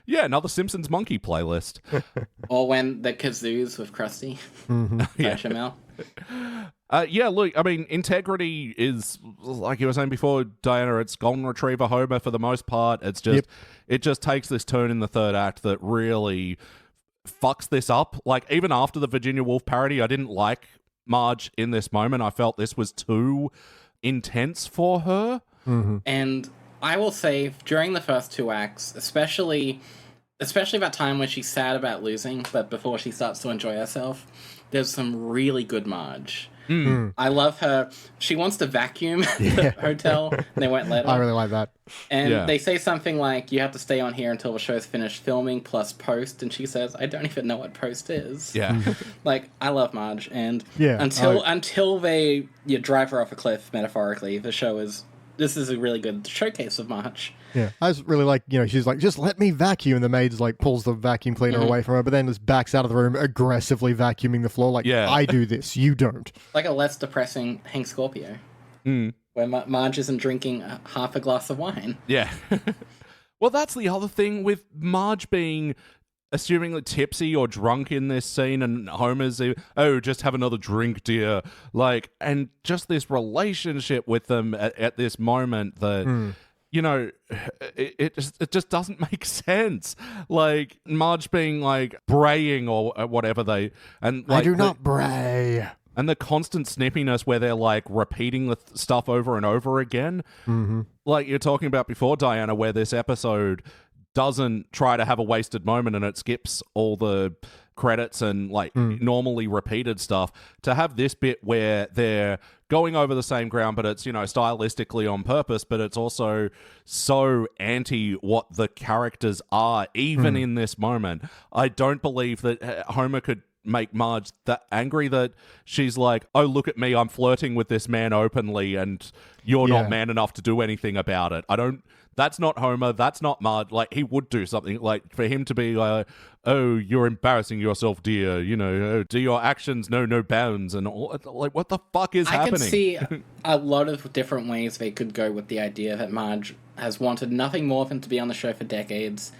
Yeah, another Simpsons monkey playlist. Or when the kazoos with Krusty. Yeah. Chamel. Yeah, look, I mean, integrity is, like you were saying before, Diana, it's Golden Retriever Homer for the most part. It's just, It just takes this turn in the third act that really fucks this up. Like, even after the Virginia Woolf parody, I didn't like Marge in this moment. I felt this was too intense for her. And I will say, during the first 2 acts, especially that time when she's sad about losing, but before she starts to enjoy herself, there's some really good Marge. I love her. She wants to vacuum the hotel, and they won't let her. I really like that. And they say something like, you have to stay on here until the show's finished filming, plus post, and she says, I don't even know what post is. Yeah. Like, I love Marge, and until they drive her off a cliff, metaphorically, this is a really good showcase of Marge. Yeah, I just really like, she's like, just let me vacuum, and the maid's like, pulls the vacuum cleaner away from her, but then just backs out of the room, aggressively vacuuming the floor, like, I do this, you don't. Like a less depressing Hank Scorpio, where Marge isn't drinking half a glass of wine. Yeah. Well, that's the other thing with Marge being assumingly tipsy or drunk in this scene, and Homer's, just have another drink, dear. Like, and just this relationship with them at this moment that... it just doesn't make sense. Like, Marge being, like, braying or whatever I do not bray. And the constant snippiness where they're, like, repeating the stuff over and over again. Like you're talking about before, Diana, where this episode doesn't try to have a wasted moment and it skips all the credits and like normally repeated stuff, to have this bit where they're going over the same ground, but it's, stylistically on purpose, but it's also so anti what the characters are, even in this moment. I don't believe that Homer could make Marge that angry that she's like, oh, look at me, I'm flirting with this man openly and you're not man enough to do anything about it. That's not Homer, that's not Marge. Like, he would do something, like, for him to be like, oh, you're embarrassing yourself, dear, oh, do your actions know no bounds, and all, like, what the fuck is happening? I can see a lot of different ways they could go with the idea that Marge has wanted nothing more than to be on the show for decades,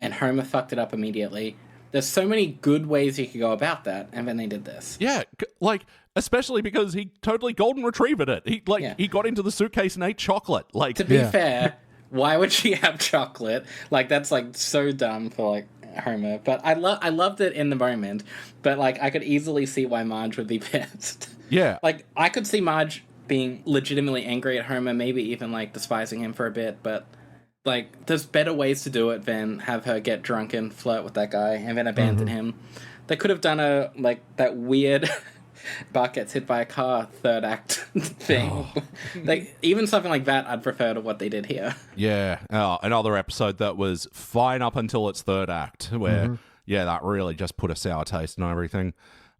and Homer fucked it up immediately. There's so many good ways you could go about that, and then they did this. Yeah, like, especially because he totally golden retrieved it. He got into the suitcase and ate chocolate. Like, to be fair, why would she have chocolate? Like, that's, like, so dumb for, like, Homer. But I loved it in the moment, but, like, I could easily see why Marge would be pissed. Yeah. Like, I could see Marge being legitimately angry at Homer, maybe even, like, despising him for a bit, but, like, there's better ways to do it than have her get drunk and flirt with that guy and then abandon him. They could have done that weird Bart gets hit by a car third act thing. Like, even something like that I'd prefer to what they did here. Yeah. Another episode that was fine up until its third act, where that really just put a sour taste in everything.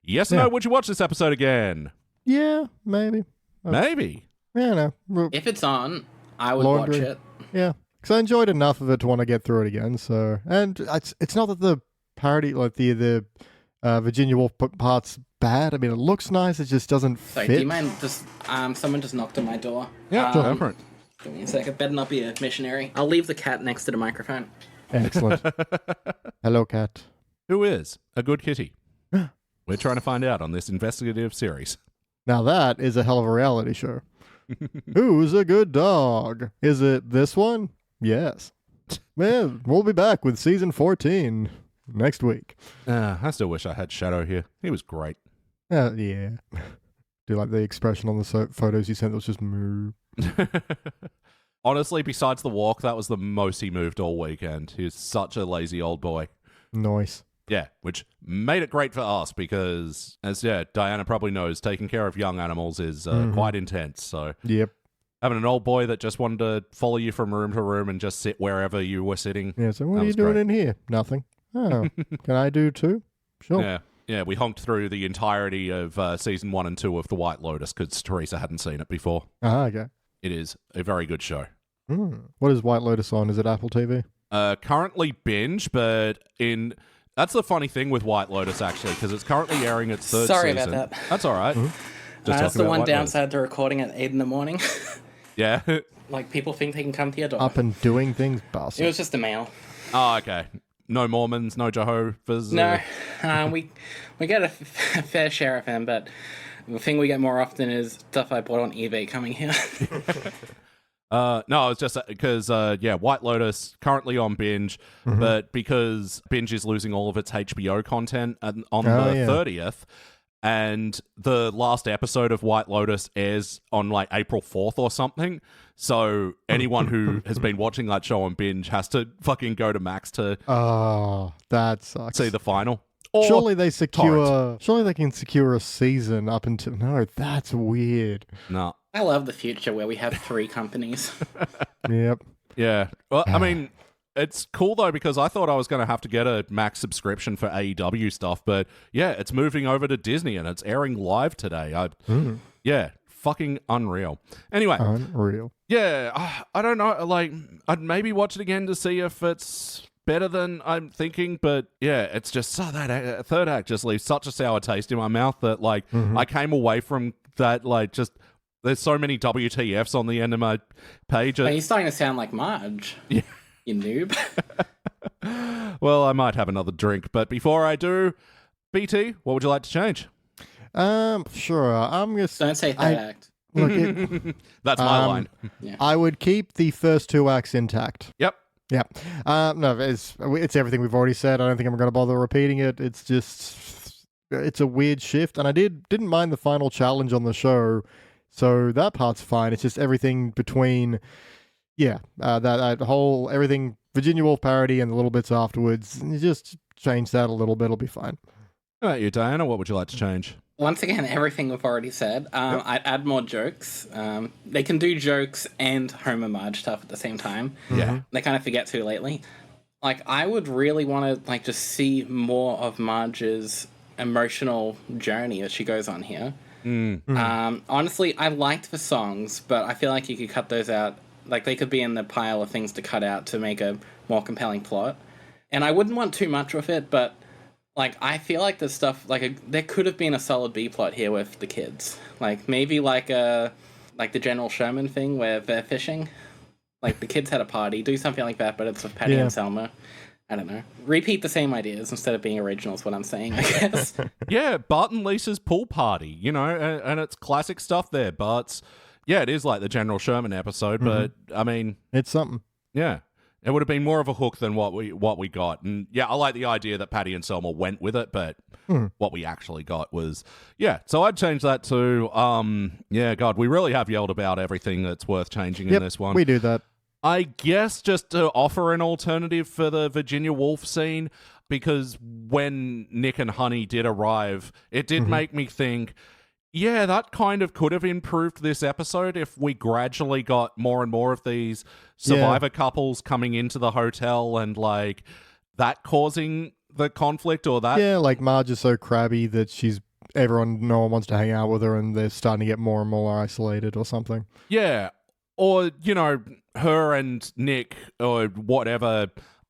Yes or no, would you watch this episode again? Yeah, maybe. Maybe. Yeah, no. If it's on, I would watch it. Yeah. Because I enjoyed enough of it to want to get through it again. So, and it's not that the parody, like the Virginia Woolf part's bad. I mean, it looks nice. It just doesn't fit. Do you mind just someone just knocked on my door? Yeah, go for it. Give me a sec. It better not be a missionary. I'll leave the cat next to the microphone. Excellent. Hello, cat. Who is a good kitty? We're trying to find out on this investigative series. Now that is a hell of a reality show. Who's a good dog? Is it this one? Yes. Man, we'll be back with season 14 next week. I still wish I had Shadow here. He was great. Yeah. Do you like the expression on the photos you sent that was just moo? Honestly, besides the walk, that was the most he moved all weekend. He was such a lazy old boy. Nice. Yeah, which made it great for us because, as Diana probably knows, taking care of young animals is quite intense. So, yep. Having an old boy that just wanted to follow you from room to room and just sit wherever you were sitting. Yeah, so what are you doing in here? Nothing. Oh, can I do too? Sure. Yeah, we honked through the entirety of season 1 and 2 of The White Lotus because Teresa hadn't seen it before. Okay. It is a very good show. What is White Lotus on? Is it Apple TV? Currently binge, but that's the funny thing with White Lotus, actually, because it's currently airing its third season. Sorry about that. That's all right. That's the one downside to recording at 8 in the morning. Yeah. Like, people think they can come to your door. Up and doing things, bastard. It was just the mail. Oh, okay. No Mormons, no Jehovah's? No. We get a fair share of them, but the thing we get more often is stuff I bought on eBay coming here. No, it's just because, White Lotus currently on binge, but because binge is losing all of its HBO content on the 30th, and the last episode of White Lotus airs on like April 4th or something. So anyone who has been watching that show on binge has to fucking go to Max to that sucks. See the final. Surely they can secure a season up until... No, that's weird. No. I love the future where we have 3 companies. Yep. Yeah. Well, I mean, it's cool though because I thought I was going to have to get a Max subscription for AEW stuff, but yeah, it's moving over to Disney and it's airing live today. Yeah, fucking unreal. Anyway. Unreal. Yeah, I don't know. Like, I'd maybe watch it again to see if it's better than I'm thinking, but yeah, it's just that third act just leaves such a sour taste in my mouth that like I came away from that like just there's so many WTFs on the end of my page. But you're starting to sound like Marge. Yeah. You noob. Well, I might have another drink, but before I do, BT, what would you like to change? Sure. I'm gonna. Don't say third act. Look, that's my line. Yeah. I would keep the first 2 acts intact. Yep. Yeah. No, it's everything we've already said. I don't think I'm going to bother repeating it. It's just it's a weird shift, and I didn't mind the final challenge on the show, so that part's fine. It's just everything between. Yeah, that whole everything Virginia Woolf parody and the little bits afterwards. You just change that a little bit, it'll be fine. How about you, Diana? What would you like to change? Once again, everything we've already said. I'd add more jokes. They can do jokes and Homer Marge stuff at the same time. Yeah. They kind of forget to lately. Like, I would really want to, like, just see more of Marge's emotional journey that she goes on here. Honestly, I liked the songs, but I feel like you could cut those out. Like, they could be in the pile of things to cut out to make a more compelling plot. And I wouldn't want too much with it, but, like, I feel like there's stuff, like, there could have been a solid B-plot here with the kids. Like, maybe like the General Sherman thing where they're fishing. Like, the kids had a party. Do something like that, but it's with Patty and Selma. I don't know. Repeat the same ideas instead of being original is what I'm saying, I guess. Yeah, Bart and Lisa's pool party, you know, and it's classic stuff there. Bart's, yeah, it is like the General Sherman episode, but, I mean... It's something. Yeah. It would have been more of a hook than what we got. And, yeah, I like the idea that Patty and Selma went with it, but what we actually got was... Yeah, so I'd change that to... yeah, God, we really have yelled about everything that's worth changing in this one. We do that. I guess just to offer an alternative for the Virginia Woolf scene, because when Nick and Honey did arrive, it did make me think, yeah, that kind of could have improved this episode if we gradually got more and more of these survivor couples coming into the hotel and, like, that causing the conflict or that. Yeah, like Marge is so crabby that no one wants to hang out with her and they're starting to get more and more isolated or something. Yeah. Or, you know, her and Nick or whatever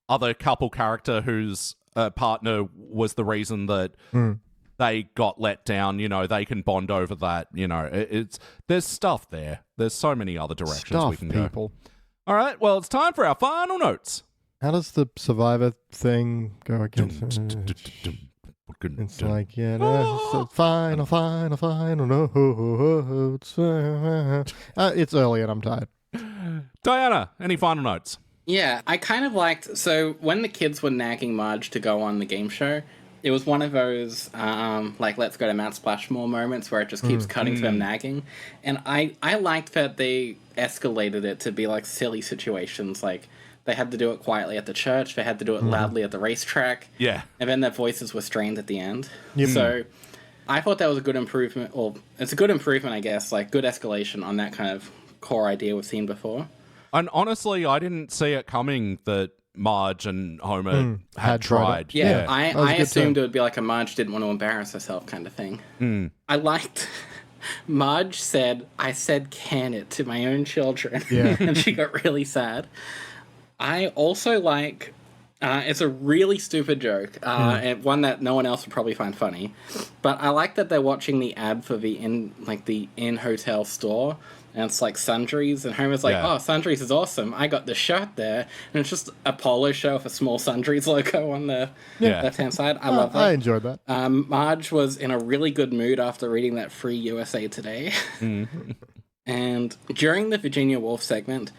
other couple character whose partner was the reason that they got let down, you know, they can bond over that, you know. There's stuff there. There's so many other directions we can go. All right, well, it's time for our final notes. How does the Survivor thing go against It's like, yeah, no, final notes. It's early and I'm tired. Diana, any final notes? Yeah, I kind of liked... So, when the kids were nagging Marge to go on the game show, it was one of those, like, let's go to Mount Splashmore moments where it just keeps cutting to them nagging. And I liked that they escalated it to be, like, silly situations. Like, they had to do it quietly at the church. They had to do it loudly at the racetrack. Yeah. And then their voices were strained at the end. Yep. So, I thought that was a good improvement. Or, it's a good improvement, I guess. Like, good escalation on that kind of core idea we've seen before. And honestly, I didn't see it coming that Marge and Homer had tried. Yeah, I assumed it would be like a Marge didn't want to embarrass herself kind of thing. I liked... Marge said, I said can it to my own children. Yeah. And she got really sad. I also like... it's a really stupid joke, and one that no one else would probably find funny. But I like that they're watching the ad for the in-hotel store, and it's like Sundries, and Homer's like, oh, Sundries is awesome. I got the shirt there. And it's just a polo shirt with a small Sundries logo on the left-hand side. I love that. I enjoyed that. Marge was in a really good mood after reading that Free USA Today. And during the Virginia Woolf segment,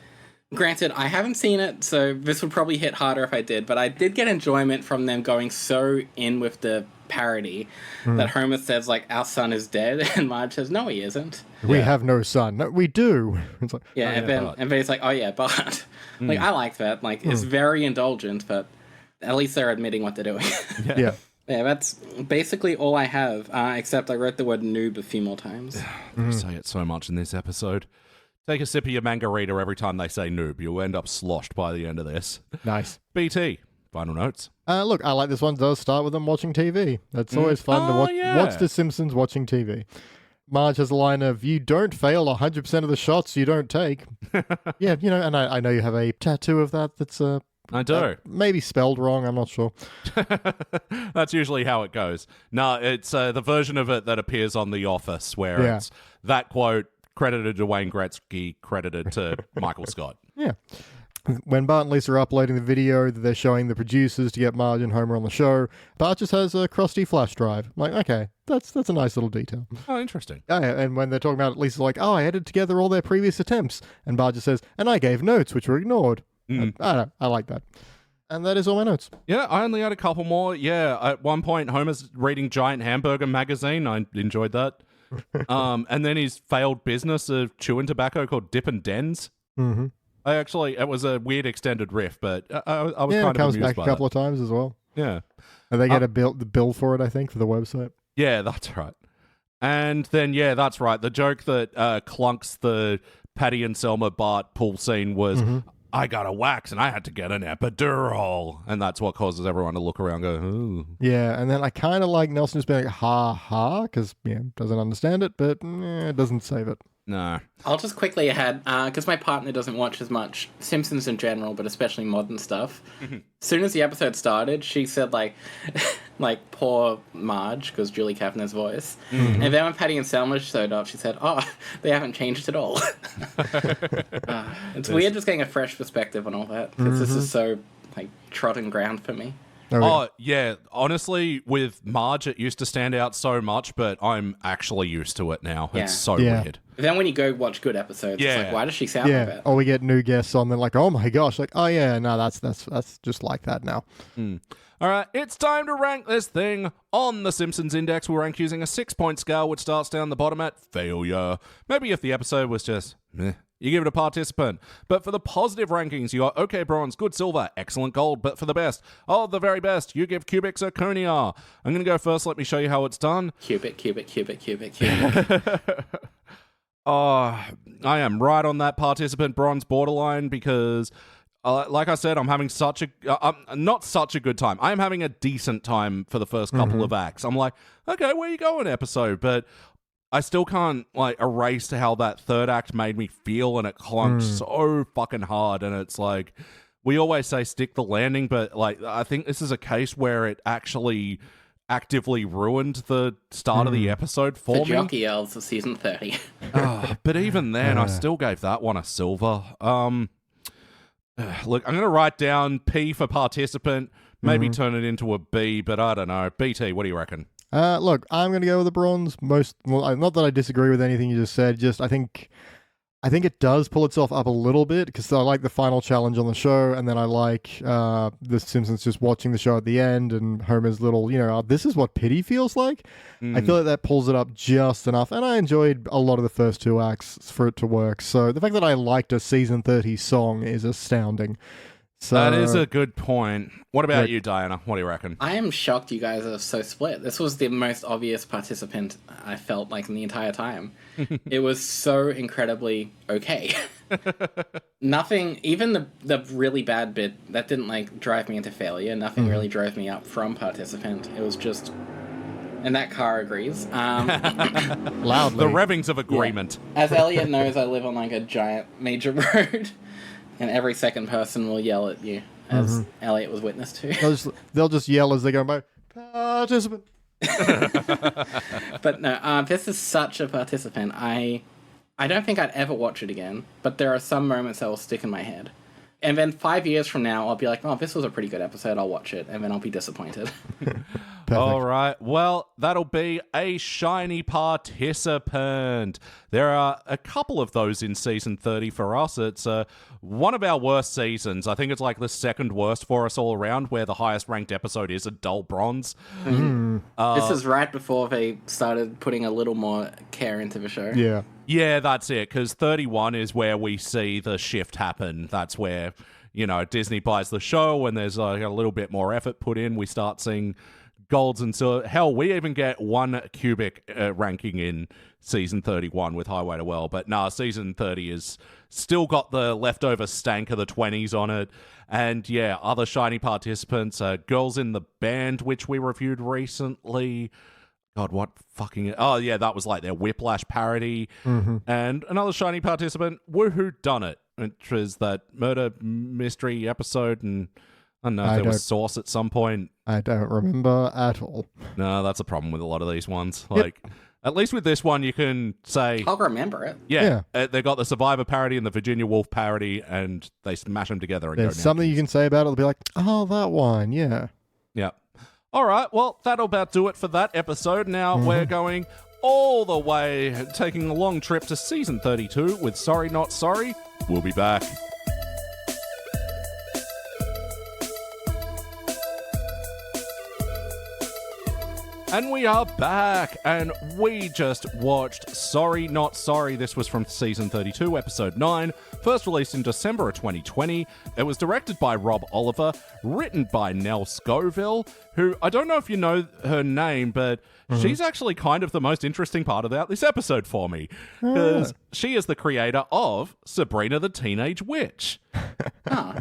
granted, I haven't seen it, so this would probably hit harder if I did, but I did get enjoyment from them going so in with the parody that Homer says, like, our son is dead, and Marge says, no, he isn't. We have no son. No, we do. It's like, and then he's like, oh yeah, but like, I like that. Like, it's very indulgent, but at least they're admitting what they're doing. Yeah, that's basically all I have, except I wrote the word noob a few more times. They say it so much in this episode. Take a sip of your margarita every time they say noob. You'll end up sloshed by the end of this. nice. BT, final notes. Look, I like this one. It does start with them watching TV. That's always fun to watch. Watch The Simpsons watching TV. Marge has a line of, you don't fail 100% of the shots you don't take. Yeah, you know, and I know you have a tattoo of that that's... I do. Maybe spelled wrong, I'm not sure. That's usually how it goes. No, it's the version of it that appears on The Office, where it's that quote credited to Wayne Gretzky, credited to Michael Scott. Yeah. When Bart and Lisa are uploading the video that they're showing the producers to get Marge and Homer on the show, Bart just has a crusty flash drive. I'm like, okay, that's a nice little detail. Oh, interesting. Yeah, and when they're talking about it, Lisa's like, oh, I edited together all their previous attempts. And Bart just says, and I gave notes, which were ignored. I don't know, I like that. And that is all my notes. Yeah, I only had a couple more. Yeah, at one point, Homer's reading Giant Hamburger magazine. I enjoyed that. And then his failed business of chewing tobacco called Dippin' Dens. It was a weird extended riff, but I was kind of amused by it comes back a couple of times as well. Yeah. And they get the bill for it, I think, for the website. Yeah, that's right. And then, yeah, that's right. The joke that clunks the Patty and Selma Bart pool scene was, I got a wax and I had to get an epidural. And that's what causes everyone to look around and go, ooh. Yeah, and then I kind of like Nelson just being like, ha, ha, because, doesn't understand it, but it doesn't save it. No. I'll just quickly add, because my partner doesn't watch as much Simpsons in general, but especially modern stuff. As soon as the episode started, she said, like poor Marge, because Julie Kavner's voice. And then when Patty and Selma showed up, she said, oh, they haven't changed at all. It's weird just getting a fresh perspective on all that, because this is so, trodden ground for me. Oh, yeah. Honestly, with Marge, it used to stand out so much, but I'm actually used to it now. It's so weird. But then when you go watch good episodes, it's like, why does she sound like that? Or we get new guests on, they're like, oh my gosh, like, oh yeah, no, that's just like that now. All right, it's time to rank this thing. On the Simpsons Index, we'll rank using a 6-point scale, which starts down the bottom at failure. Maybe if the episode was just meh, you give it a participant. But for the positive rankings, you got okay bronze, good silver, excellent gold. But for the best, the very best, you give cubic zirconia. I'm going to go first. Let me show you how it's done. Cubic. I am right on that participant bronze borderline because, like I said, I'm having not such a good time. I am having a decent time for the first couple of acts. I'm like, okay, where you going, episode? But I still can't erase how that third act made me feel, and it clunked so fucking hard. And it's like, we always say stick the landing, but I think this is a case where it actually actively ruined the start of the episode for me. The jockey elves of season 30. But even then, I still gave that one a silver. Look, I'm going to write down P for participant, maybe turn it into a B, but I don't know. BT, what do you reckon? Look, I'm going to go with the bronze. Not that I disagree with anything you just said, just I think it does pull itself up a little bit because I like the final challenge on the show, and then I like the Simpsons just watching the show at the end and Homer's little, this is what pity feels like. I feel like that pulls it up just enough, and I enjoyed a lot of the first two acts for it to work. So the fact that I liked a season 30 song is astounding. So, that is a good point. What about you, Diana? What do you reckon? I am shocked you guys are so split. This was the most obvious participant I felt like in the entire time. It was so incredibly okay. Nothing, even the really bad bit, that didn't drive me into failure. Nothing really drove me up from participant. It was just... And that car agrees. Loudly. The revvings of agreement. Yeah. As Elliot knows, I live on a giant major road. And every second person will yell at you, as Elliot was witness to. They'll just yell as they go by, participant. But no, this is such a participant. I don't think I'd ever watch it again, but there are some moments that will stick in my head. And then 5 years from now, I'll be like, oh, this was a pretty good episode, I'll watch it, and then I'll be disappointed. All right. Well, that'll be a shiny participant. There are a couple of those in season 30 for us. It's one of our worst seasons. I think it's the second worst for us all around, where the highest ranked episode is a dull bronze. This is right before they started putting a little more care into the show. Yeah. Yeah, that's it, because 31 is where we see the shift happen. That's where, Disney buys the show and there's a little bit more effort put in. We start seeing golds and silver. Hell, we even get one cubic ranking in season 31 with Highway to Well. But season 30 is still got the leftover stank of the 20s on it. And yeah, other shiny participants, Girls in the Band, which we reviewed recently. God, what fucking... Oh, yeah, that was their Whiplash parody. And another shiny participant, Woohoo Done It, which is that murder mystery episode, and I don't know if there was Sauce at some point. I don't remember at all. No, that's a problem with a lot of these ones. At least with this one, you can say... I'll remember it. Yeah. They got the Survivor parody and the Virginia Woolf parody, and they smash them together and There's something you can say about it. They'll be like, oh, that one, yeah. Yeah. All right, well, that'll about do it for that episode. Now we're going all the way, taking a long trip to season 32 with Sorry Not Sorry. We'll be back. And we are back, and we just watched Sorry Not Sorry. This was from season 32, episode 9, first released in December of 2020. It was directed by Rob Oliver, written by Nell Scoville, who, I don't know if you know her name, but she's actually kind of the most interesting part about this episode for me, because she is the creator of Sabrina the Teenage Witch. Huh.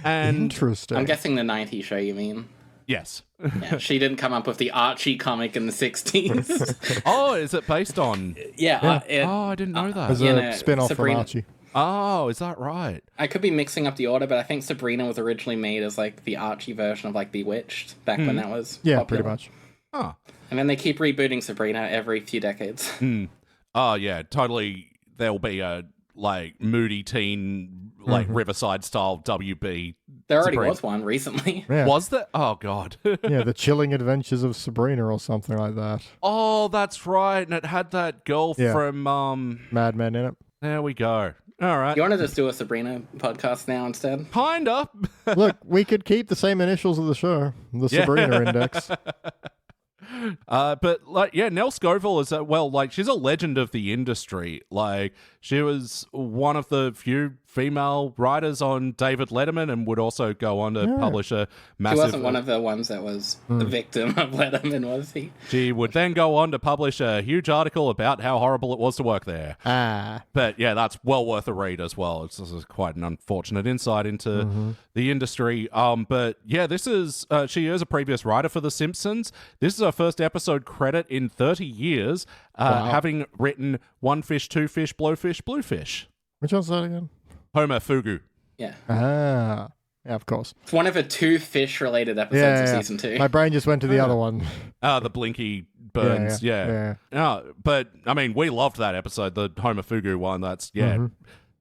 And Interesting. I'm guessing the 90s show, you mean? yes. Yeah, she didn't come up with the Archie comic in the 60s. Oh, is it based on... yeah. I didn't know that. There's a spin-off from Archie. Oh, is that right? I could be mixing up the order, but I think Sabrina was originally made as like the Archie version of like Bewitched back when that was Yeah, popular. pretty much. Oh. And then they keep rebooting Sabrina every few decades. Oh, yeah, totally. There'll be a, like, moody teen, like, Riverside-style WB. There already Sabrina. was one recently. Yeah. Was there? Oh, God. Yeah, The Chilling Adventures of Sabrina or something like that. Oh, that's right. And it had that girl Yeah. from, Mad Men in it. there we go. All right. You want to just do a Sabrina podcast now instead? Kinda. Look, we could keep the same initials of the show, the Sabrina Index. But like, yeah, Nell Scoville is she's a legend of the industry. Like, she was one of the few female writers on David Letterman, and would also go on to publish a massive. She wasn't one of the ones that was the victim of Letterman, was he? She would then go on to publish a huge article about how horrible it was to work there. But yeah, that's well worth a read as well. This is quite an unfortunate insight into the industry. But yeah, this is she is a previous writer for The Simpsons. This is her first episode credit in 30 years, having written One Fish, Two Fish, Blowfish, Bluefish. Which one's that again? Homer Fugu. Yeah. Yeah, of course. It's one of the 2 fish-related episodes of season 2. My brain just went to the other one. The Blinky Burns. Yeah. But I mean, we loved that episode, the Homer Fugu one. That's That's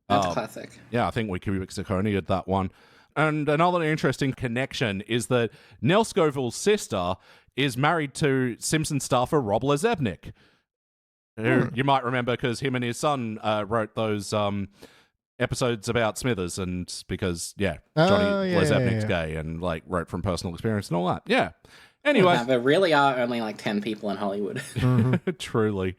classic. Yeah, I think we Ciccone at that one. And another interesting connection is that Nell Scoville's sister is married to Simpsons staffer Rob Lezebnik, who you might remember because him and his son wrote those episodes about Smithers, and because Johnny Lezebnik's gay and like wrote from personal experience and all that. Yeah. Anyway, there really are only like 10 people in Hollywood. Truly.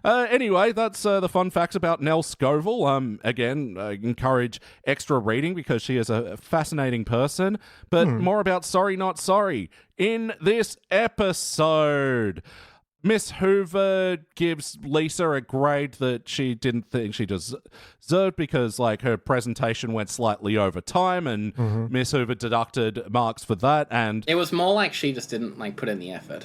Anyway, that's the fun facts about Nell Scoville. Again, I encourage extra reading because she is a fascinating person. But more about Sorry Not Sorry in this episode. Miss Hoover gives Lisa a grade that she didn't think she deserved because, like, her presentation went slightly over time, and Miss Hoover deducted marks for that. And it was more like she just didn't like put in the effort.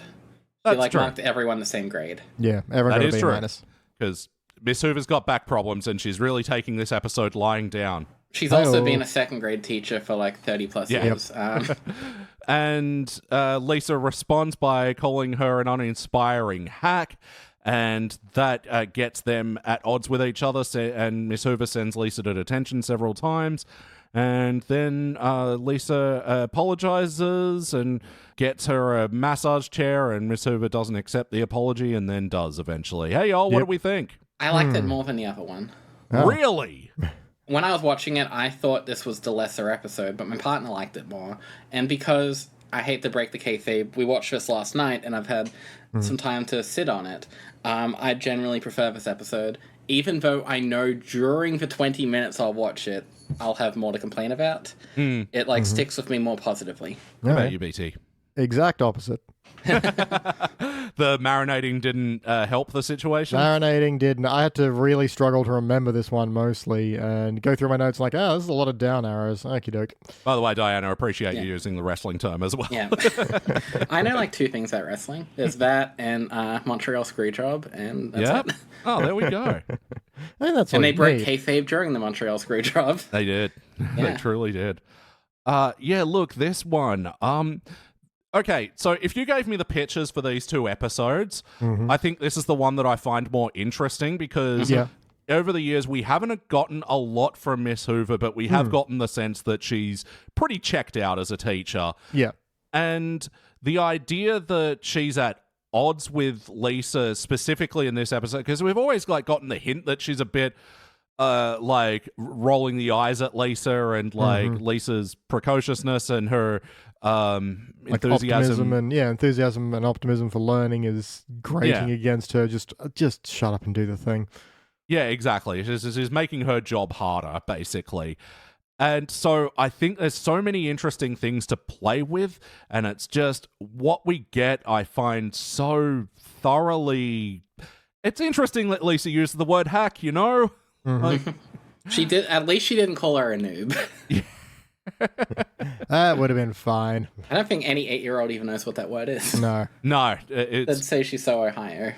She that's true. marked everyone the same grade. Yeah, everyone got a B minus. Because Miss Hoover's got back problems, and she's really taking this episode lying down. She's also been a second grade teacher for like 30 plus years. And Lisa responds by calling her an uninspiring hack, and that gets them at odds with each other, and Miss Hoover sends Lisa to detention several times, and then Lisa apologizes and gets her a massage chair, and Miss Hoover doesn't accept the apology and then does eventually. Hey, y'all, what do we think? I liked it more than the other one. Oh. Really? When I was watching it, I thought this was the lesser episode, but my partner liked it more. And because I hate to break the kayfabe, we watched this last night, and I've had some time to sit on it. I generally prefer this episode, even though I know during the 20 minutes I'll watch it, I'll have more to complain about. It sticks with me more positively. What about you, BT? Exact opposite. The marinating didn't help the situation? Marinating didn't. I had to really struggle to remember this one mostly and go through my notes like, this is a lot of down arrows. Okie doke. By the way, Diana, I appreciate you using the wrestling term as well. Yeah. I know like 2 things about wrestling. There's that and Montreal Screwjob, and that's it. Oh, there we go. I think that's and what they you broke need. kayfabe during the Montreal Screwjob. They did. They Yeah. truly did. Look, this one. Okay, so if you gave me the pictures for these 2 episodes, I think this is the one that I find more interesting because over the years we haven't gotten a lot from Miss Hoover, but we have gotten the sense that she's pretty checked out as a teacher. Yeah. And the idea that she's at odds with Lisa specifically in this episode, because we've always gotten the hint that she's a bit rolling the eyes at Lisa and Lisa's precociousness and her Like enthusiasm. enthusiasm and optimism for learning is grating against her. Just shut up and do the thing. Yeah, exactly. She's making her job harder, basically. And so I think there's so many interesting things to play with, and it's just what we get, I find so thoroughly... It's interesting that Lisa used the word hack, you know? Mm-hmm. Like, At least she didn't call her a noob. That would have been fine. I don't think any 8-year-old even knows what that word is. No. They'd say she's so Ohio.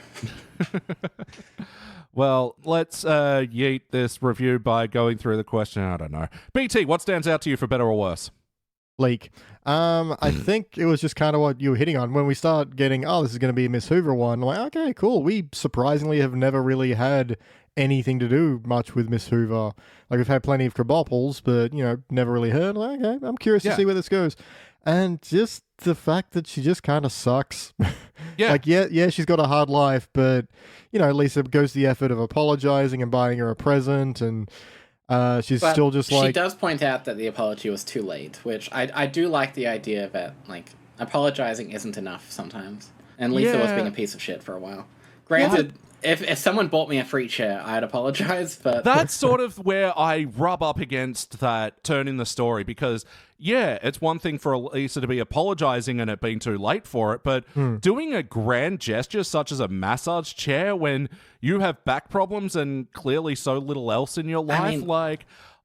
Well, let's yeet this review by going through the question. I don't know. BT, what stands out to you for better or worse? Leak. I think it was just kind of what you were hitting on. When we start getting, this is going to be a Miss Hoover one, I'm like, okay, cool. We surprisingly have never really had anything to do much with Miss Hoover. Like, we've had plenty of kabopples, but, never really heard. Like, okay, I'm curious to see where this goes. And just the fact that she just kind of sucks. Yeah. Like, she's got a hard life, but, Lisa goes to the effort of apologizing and buying her a present, and she's still just like... She does point out that the apology was too late, which I do like the idea that, like, apologizing isn't enough sometimes. And Lisa was being a piece of shit for a while. Granted... If someone bought me a free chair, I'd apologize, but... That's sort of where I rub up against that turn in the story, because, it's one thing for Lisa to be apologizing and it being too late for it, but doing a grand gesture such as a massage chair when you have back problems and clearly so little else in your life,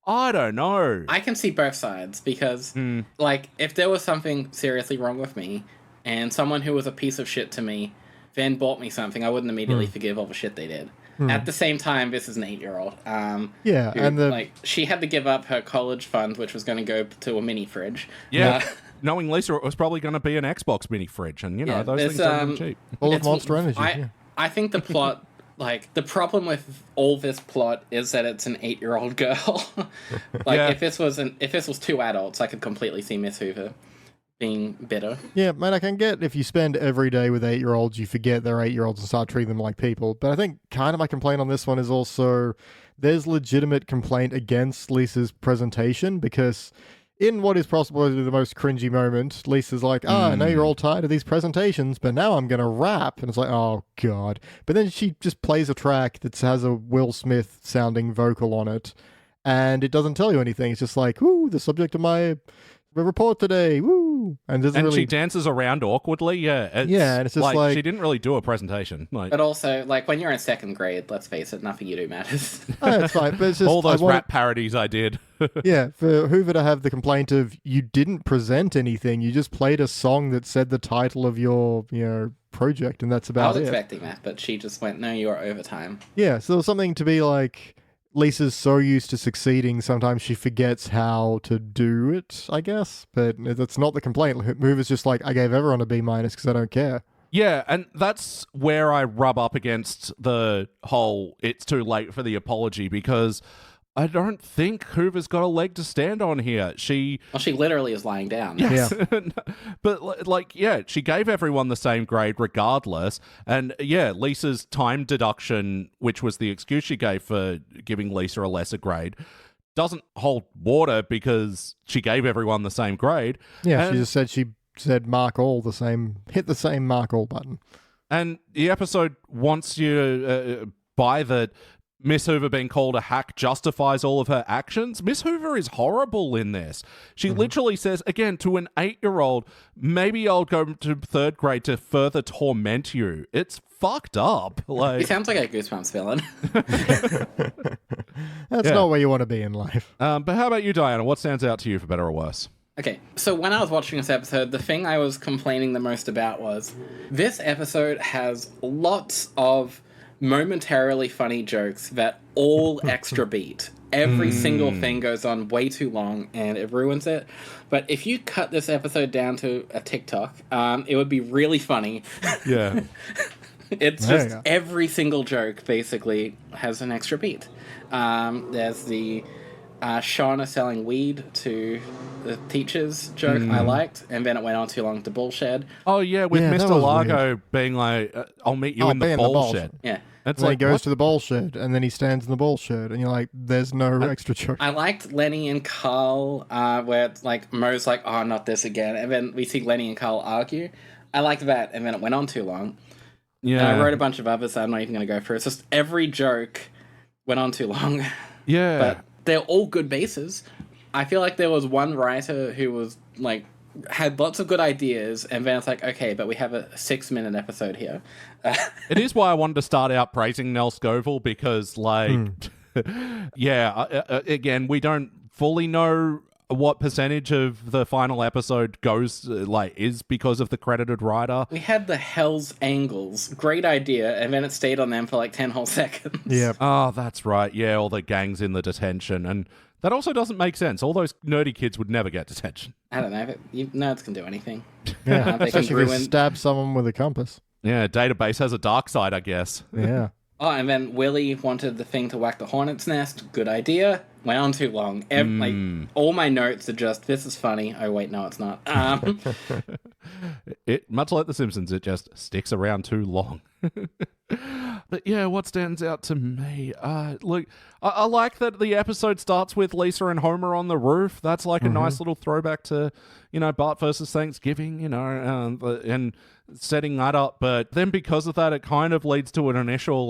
I don't know. I can see both sides, because, if there was something seriously wrong with me, and someone who was a piece of shit to me then bought me something, I wouldn't immediately forgive all the shit they did. At the same time, this is an 8-year-old. She had to give up her college fund, which was going to go to a mini fridge. Yeah. Knowing Lisa, it was probably going to be an Xbox mini fridge, and, those things aren't cheap. Full of Monster Energy. I think the plot... the problem with all this plot is that it's an 8-year-old girl. If this was 2 adults, I could completely see Miss Hoover being bitter. Yeah, man, I can get if you spend every day with 8-year-olds, you forget they're 8-year-olds and start treating them like people. But I think kind of my complaint on this one is also there's legitimate complaint against Lisa's presentation, because in what is possibly the most cringy moment, Lisa's like, I know you're all tired of these presentations, but now I'm going to rap. And it's like, oh, God. But then she just plays a track that has a Will Smith sounding vocal on it, and it doesn't tell you anything. It's just like, ooh, the subject of my report today, woo! And she dances around awkwardly, and it's just like she didn't really do a presentation. But also, when you're in 2nd grade, let's face it, nothing you do matters. It's fine, but it's just... All those rap parodies I did. For Hoover to have the complaint of, you didn't present anything, you just played a song that said the title of your, project, and that's about it. I was expecting that, but she just went, no, you're overtime. Yeah, so there was something to be like... Lisa's so used to succeeding, sometimes she forgets how to do it, I guess. But that's not the complaint. Hoover's just like, I gave everyone a B- because I don't care. Yeah, and that's where I rub up against the whole it's too late for the apology, because I don't think Hoover's got a leg to stand on here. She literally is lying down. Yes. Yeah. But, she gave everyone the same grade regardless. And, Lisa's time deduction, which was the excuse she gave for giving Lisa a lesser grade, doesn't hold water because she gave everyone the same grade. Yeah, she said mark all the same, hit the same mark all button. And the episode wants you buy that Miss Hoover being called a hack justifies all of her actions. Miss Hoover is horrible in this. She literally says, again, to an 8-year-old, maybe I'll go to 3rd grade to further torment you. It's fucked up. He sounds like a Goosebumps villain. That's not where you want to be in life. But how about you, Diana? What stands out to you for better or worse? Okay, so when I was watching this episode, the thing I was complaining the most about was this episode has lots of momentarily funny jokes that all extra beat. Every single thing goes on way too long and it ruins it. But if you cut this episode down to a TikTok, it would be really funny. Yeah. It's just every single joke basically has an extra beat. There's the Shauna selling weed to the teachers joke I liked, and then it went on too long to bullshed. Oh, yeah, with Mr. Largo being like, I'll meet you in the bullshed. Yeah. It's And then like, he goes what? to the ball shed, and then he stands in the ball shed, and you're like, there's no extra joke. I liked Lenny and Carl, where it's like Mo's like, oh, not this again, and then we see Lenny and Carl argue. I liked that, and then it went on too long. Yeah. And I wrote a bunch of others that I'm not even going to go through. It's just every joke went on too long. Yeah. But they're all good bases. I feel like there was one writer who was like, had lots of good ideas, and then it's like, okay, but we have a 6-minute episode here. It is why I wanted to start out praising Nell Scoville because, like, again, we don't fully know what percentage of the final episode goes, is because of the credited writer. We had the Hell's Angles. Great idea, and then it stayed on them for like 10 whole seconds. Yeah. Oh, that's right. Yeah, all the gangs in the detention. And that also doesn't make sense. All those nerdy kids would never get detention. I don't know. Nerds can do anything. Yeah. They can Especially if you ruin... stab someone with a compass. Yeah, database has a dark side, I guess. Yeah. Oh, and then Willie wanted the thing to whack the hornet's nest. Good idea. Went on too long. Like, all my notes are just, this is funny. Oh, wait, no, it's not. It much like The Simpsons, it just sticks around too long. But yeah, what stands out to me? Look, I like that the episode starts with Lisa and Homer on the roof. That's like a nice little throwback to, Bart versus Thanksgiving, and setting that up. But then because of that, it kind of leads to an initial,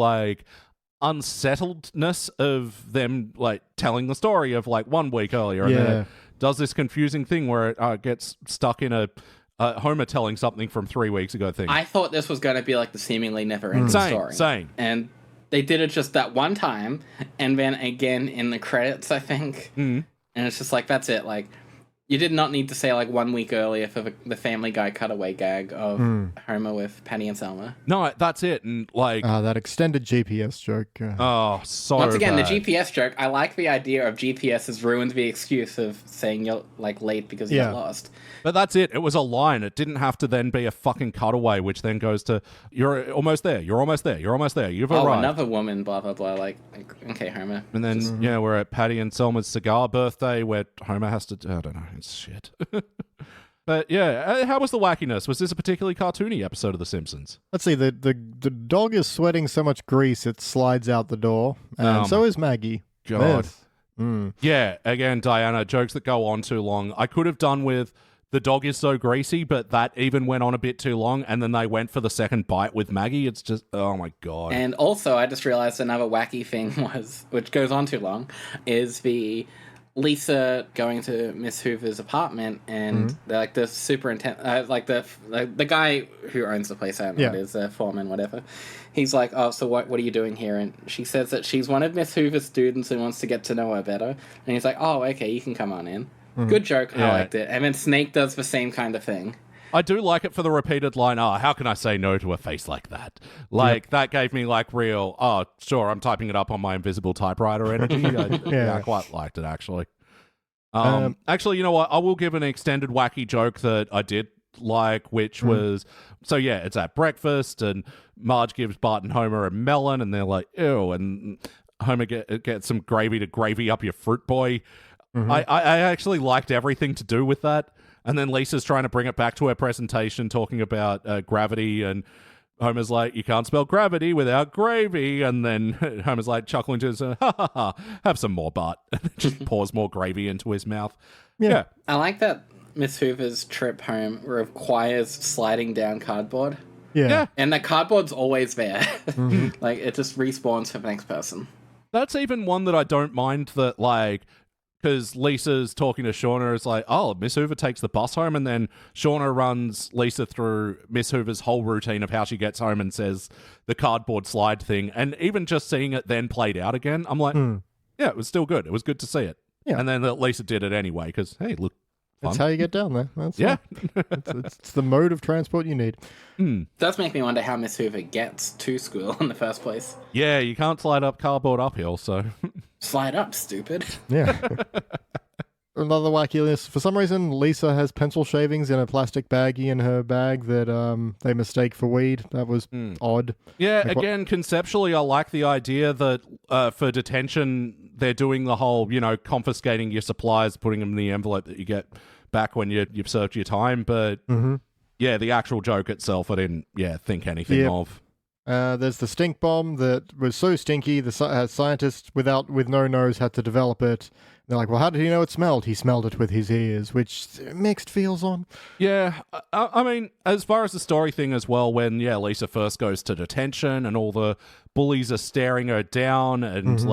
unsettledness of them, telling the story of, 1 week earlier. And then it does this confusing thing where it gets stuck in a Homer telling something from 3 weeks ago thing. I thought this was going to be like the seemingly never-ending story. Same. And they did it just that one time, and then again in the credits, I think. And it's just like, that's it. Like, you did not need to say 1 week earlier for the Family Guy cutaway gag of Homer with Patty and Selma. No, that's it. And that extended GPS joke. so Once again, bad. the GPS joke, I like the idea of GPS has ruined the excuse of saying you're late because you got lost. But that's it. It was a line. It didn't have to then be a fucking cutaway, which then goes to, you're almost there, you're almost there, you're almost there, you've arrived. Another woman, blah, blah, blah. Okay, Homer. And then, we're at Patty and Selma's cigar birthday where Homer has to, I don't know, it's shit. But yeah, how was the wackiness? Was this a particularly cartoony episode of The Simpsons? Let's see, the dog is sweating so much grease it slides out the door, and so is Maggie. God. Yes. Yeah, again, Diana, jokes that go on too long. I could have done with the dog is so greasy, but that even went on a bit too long, and then they went for the second bite with Maggie. It's just, oh my God. And also, I just realized another wacky thing was, which goes on too long, is the Lisa going to Miss Hoover's apartment, and they're like the superintendent, the guy who owns the place, I don't know what it is, the foreman, whatever. He's like, oh, so what are you doing here? And she says that she's one of Miss Hoover's students and wants to get to know her better. And he's like, oh, okay, you can come on in. Good joke. Yeah. I liked it. And then Snake does the same kind of thing. I do like it for the repeated line, how can I say no to a face like that? That gave me real, sure, I'm typing it up on my invisible typewriter energy. I quite liked it, actually. Actually, you know what? I will give an extended wacky joke that I did like, which was, it's at breakfast, and Marge gives Bart and Homer a melon, and they're like, ew, and Homer gets some gravy to gravy up your fruit boy. I actually liked everything to do with that. And then Lisa's trying to bring it back to her presentation, talking about gravity, and Homer's like, you can't spell gravity without gravy. And then Homer's like chuckling to himself, ha ha ha, have some more, Bart. And just pours more gravy into his mouth. Yeah. I like that Miss Hoover's trip home requires sliding down cardboard. Yeah. And the cardboard's always there. It just respawns for the next person. That's even one that I don't mind that, because Lisa's talking to Shauna, is like, oh, Miss Hoover takes the bus home, and then Shauna runs Lisa through Miss Hoover's whole routine of how she gets home and says the cardboard slide thing. And even just seeing it then played out again, I'm like, yeah, it was still good. It was good to see it. Yeah. And then that Lisa did it anyway, because, hey, look, fun. That's how you get down there. That's it's the mode of transport you need. Does make me wonder how Miss Hoover gets to school in the first place. Yeah, you can't slide up cardboard uphill, so... Slide up, stupid. Yeah. Another wackiness. For some reason, Lisa has pencil shavings in a plastic baggie in her bag that they mistake for weed. That was odd. Yeah, again, conceptually, I like the idea that for detention, they're doing the whole, confiscating your supplies, putting them in the envelope that you get back when you've served your time. But, yeah, the actual joke itself, I didn't, think anything of. There's the stink bomb that was so stinky, the scientist with no nose had to develop it. They're like, well, how did he know it smelled? He smelled it with his ears, which mixed feels on. Yeah, I mean, as far as the story thing as well, when, Lisa first goes to detention and all the bullies are staring her down and,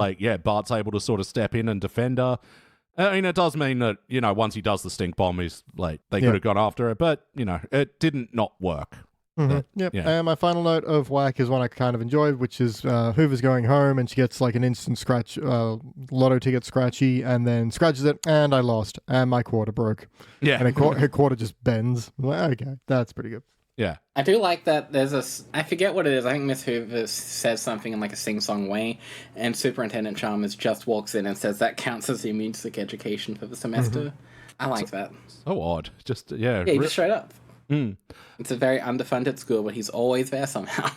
Bart's able to sort of step in and defend her. I mean, it does mean that, once he does the stink bomb, he's like, they could have gone after it, but, it didn't not work. Yep. Yeah. And my final note of whack is one I kind of enjoyed, which is Hoover's going home and she gets like an instant scratch, lotto ticket scratchy, and then scratches it, and I lost, and my quarter broke. Yeah. And her quarter just bends. I'm like, okay, that's pretty good. Yeah. I do like that there's I forget what it is. I think Miss Hoover says something in like a sing-song way, and Superintendent Chalmers just walks in and says that counts as the music education for the semester. I like that. So odd. Just, Yeah, just straight up. It's a very underfunded school, but he's always there somehow.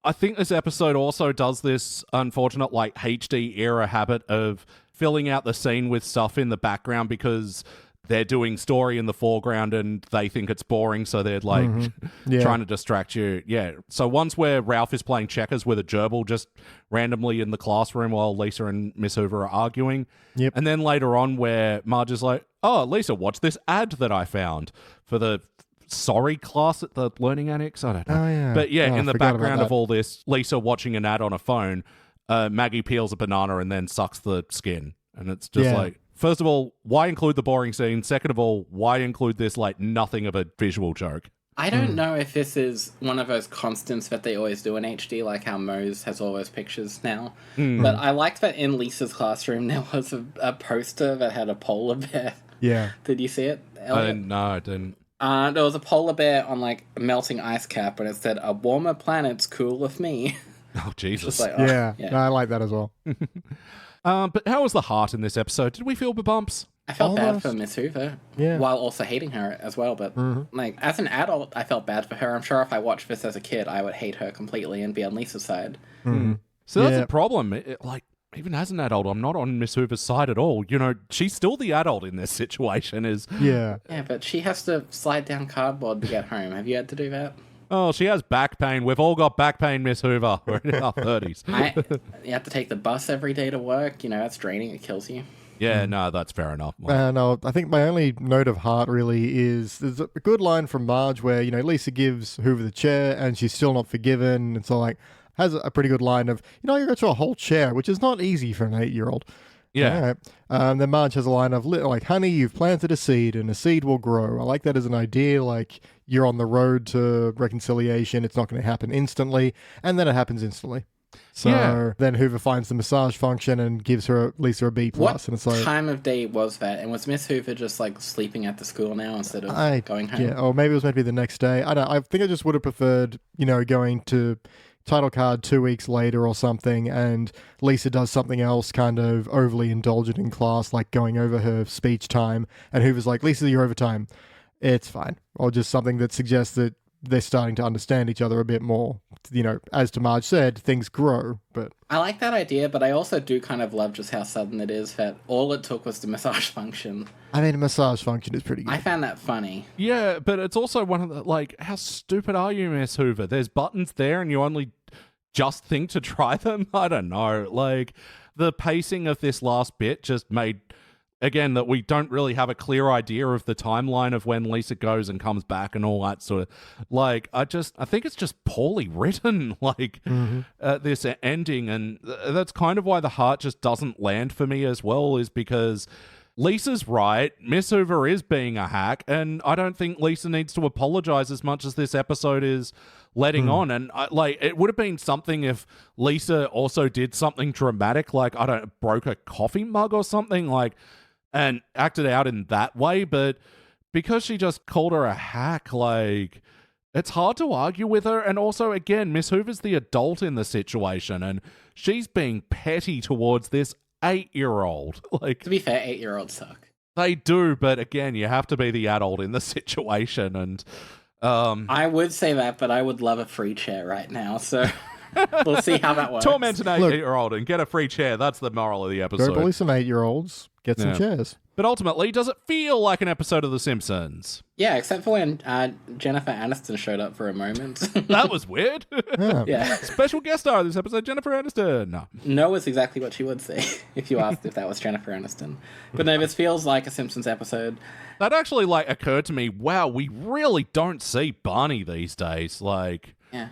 I think this episode also does this unfortunate, HD era habit of filling out the scene with stuff in the background because they're doing story in the foreground and they think it's boring, so they're trying to distract you. Yeah. So once where Ralph is playing checkers with a gerbil just randomly in the classroom while Lisa and Miss Hoover are arguing. Yep. And then later on where Marge is like, oh, Lisa, watch this ad that I found for the sorry class at the Learning Annex. I don't know. Oh, yeah. But in the background of that. all this, Lisa watching an ad on a phone, Maggie peels a banana and then sucks the skin. And it's just like, first of all, why include the boring scene? Second of all, why include this nothing of a visual joke? I don't know if this is one of those constants that they always do in HD, like how Mose has all those pictures now. But I liked that in Lisa's classroom there was a poster that had a polar bear. Yeah. Did you see it, Elliot? I didn't. No, I didn't. There was a polar bear on a melting ice cap, and it said, "A warmer planet's cool with me." Oh, Jesus. No, I like that as well. But how was the heart in this episode? Did we feel the bumps? I felt bad for Miss Hoover, while also hating her as well. But as an adult, I felt bad for her. I'm sure if I watched this as a kid, I would hate her completely and be on Lisa's side. So that's a problem. Even as an adult, I'm not on Miss Hoover's side at all. She's still the adult in this situation. Yeah, but she has to slide down cardboard to get home. Have you had to do that? Oh, she has back pain. We've all got back pain, Miss Hoover. We're in our 30s. You have to take the bus every day to work. That's draining. It kills you. Yeah, no, that's fair enough. No, I think my only note of heart really is there's a good line from Marge where, Lisa gives Hoover the chair and she's still not forgiven. And so, has a pretty good line of, you got your whole chair, which is not easy for an 8-year-old. Yeah. All right. Then Marge has a line of, honey, you've planted a seed and a seed will grow. I like that as an idea. You're on the road to reconciliation. It's not going to happen instantly. And then it happens instantly. So then Hoover finds the massage function and gives Lisa a B+. What and it's like, time of day was that? And was Miss Hoover just sleeping at the school now instead of going home? Yeah, or maybe it was meant to be the next day. I don't know. I think I just would have preferred, going to title card 2 weeks later or something, and Lisa does something else kind of overly indulgent in class, like going over her speech time, and Hoover's like, Lisa, you're over time. It's fine. Or just something that suggests that they're starting to understand each other a bit more. As to Marge said, things grow, but... I like that idea, but I also do kind of love just how sudden it is that all it took was the massage function. I mean, a massage function is pretty good. I found that funny. Yeah, but it's also one of the, how stupid are you, Miss Hoover? There's buttons there and you only just think to try them? I don't know. The pacing of this last bit just made... Again, that we don't really have a clear idea of the timeline of when Lisa goes and comes back and all that sort of... I think it's just poorly written, this ending. And that's kind of why the heart just doesn't land for me as well, is because Lisa's right. Miss Hoover is being a hack, and I don't think Lisa needs to apologize as much as this episode is letting on. And it would have been something if Lisa also did something dramatic, broke a coffee mug or something, and acted out in that way, but because she just called her a hack, it's hard to argue with her. And also, again, Miss Hoover's the adult in the situation, and she's being petty towards this 8-year-old. To be fair, 8-year-olds suck. They do, but again, you have to be the adult in the situation, and... I would say that, but I would love a free chair right now, so... We'll see how that works. Torment an 8-year-old and get a free chair. That's the moral of the Go episode. bully some 8-year-olds. Get some Yeah. chairs. But ultimately, does it feel like an episode of The Simpsons? Yeah, except for when Jennifer Aniston showed up for a moment. That was weird. Yeah. Yeah. Special guest star of this episode, Jennifer Aniston. No. No is exactly what she would say if you asked if that was Jennifer Aniston. But no, this feels like a Simpsons episode. That actually occurred to me. Wow, we really don't see Barney these days. Yeah.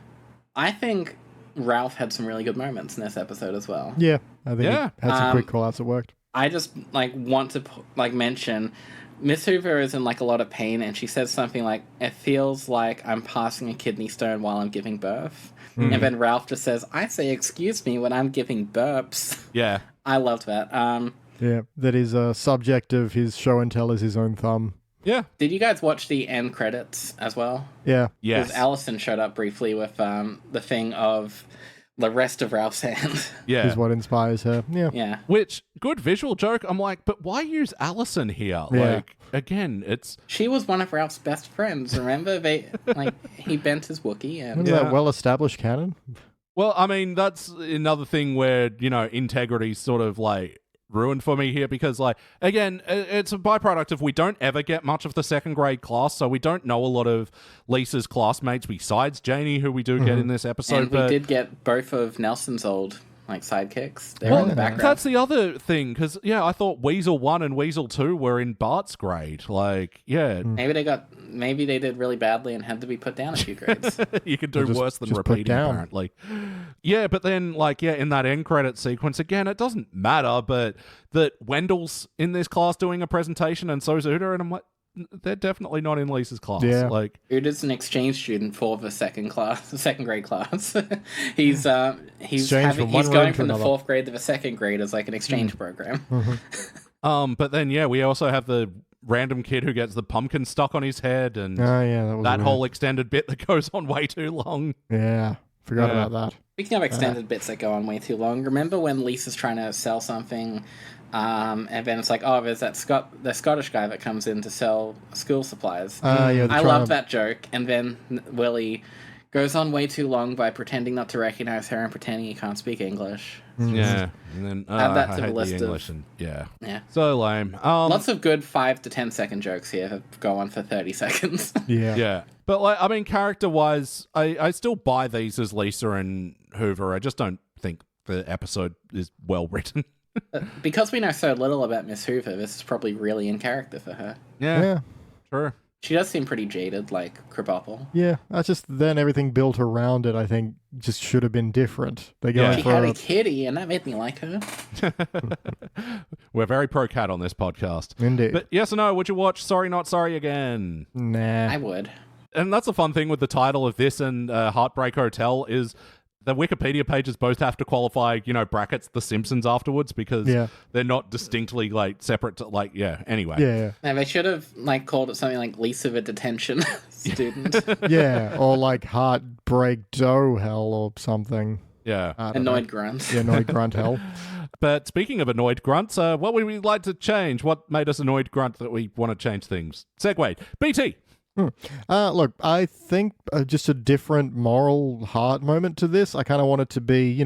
I think Ralph had some really good moments in this episode as well. Yeah. I think Yeah. it had some quick call-outs that worked. I just want to mention Miss Hoover is in a lot of pain, and she says something like, "It feels like I'm passing a kidney stone while I'm giving birth." And then Ralph just says, "I say excuse me when I'm giving burps." Yeah. I loved that. Yeah, that is a subject of his show and tell is his own thumb. Yeah. Did you guys watch the end credits as well? Yeah. Yes. Because Allison showed up briefly with the thing of the rest of Ralph's hand. Yeah. Is what inspires her. Yeah. Yeah. Which, good visual joke. I'm like, but why use Allison here? Yeah. Again, it's... She was one of Ralph's best friends. Remember, he bent his Wookiee and Isn't that well-established canon? Well, I mean, that's another thing where, integrity's sort of ruined for me here because, again, it's a byproduct of we don't ever get much of the second grade class, so we don't know a lot of Lisa's classmates besides Janie, who we do get in this episode. and we did get both of Nelson's old sidekicks. They're Well, in the background. that's the other thing, because, I thought Weasel 1 and Weasel 2 were in Bart's grade. Maybe they did really badly and had to be put down a few grades. You could do worse than just put repeating, down. apparently. Yeah, but then, in that end credit sequence, again, it doesn't matter, but that Wendell's in this class doing a presentation, and so's Uda, and I'm like, they're definitely not in Lisa's class. Yeah. Uda's an exchange student for the second grade class. he's Exchange from one room going to from the another. fourth grade to the second grade as an exchange program. But then, we also have the random kid who gets the pumpkin stuck on his head, and Oh, yeah. That was that weird. whole extended bit that goes on way too long. Yeah. Forgot Yeah. about that. Speaking of extended bits that go on way too long, remember when Lisa's trying to sell something, and then it's there's the Scottish guy that comes in to sell school supplies. Yeah, I love that joke, and then Willie goes on way too long by pretending not to recognize her and pretending he can't speak English. Yeah. And then Add that I to the hate list the of- English. And, yeah. Yeah. So lame. Lots of good 5 to 10 second jokes here that go on for 30 seconds. Yeah. Yeah. But, character-wise, I still buy these as Lisa and Hoover. I just don't think the episode is well written. Because we know so little about Miss Hoover, this is probably really in character for her. Yeah. True. She does seem pretty jaded, like Krabappel. Yeah. That's just then everything built around it, I think, just should have been different. They're going She for had a kitty, and that made me like her. We're very pro-cat on this podcast. Indeed. But yes or no, would you watch Sorry Not Sorry again? Nah. I would. And that's a fun thing with the title of this and Heartbreak Hotel is the Wikipedia pages both have to qualify, brackets The Simpsons afterwards because they're not distinctly separate to anyway. Yeah. And they should have called it something like Lisa the detention student. Yeah. Or Heartbreak Dough Hell or something. Yeah. Annoyed grunt. Yeah, Annoyed Grunt Hell. But speaking of annoyed grunts, what would we like to change? What made us annoyed grunt that we want to change things? Segue. BT. Look, I think just a different moral heart moment to this. I kind of want it to be,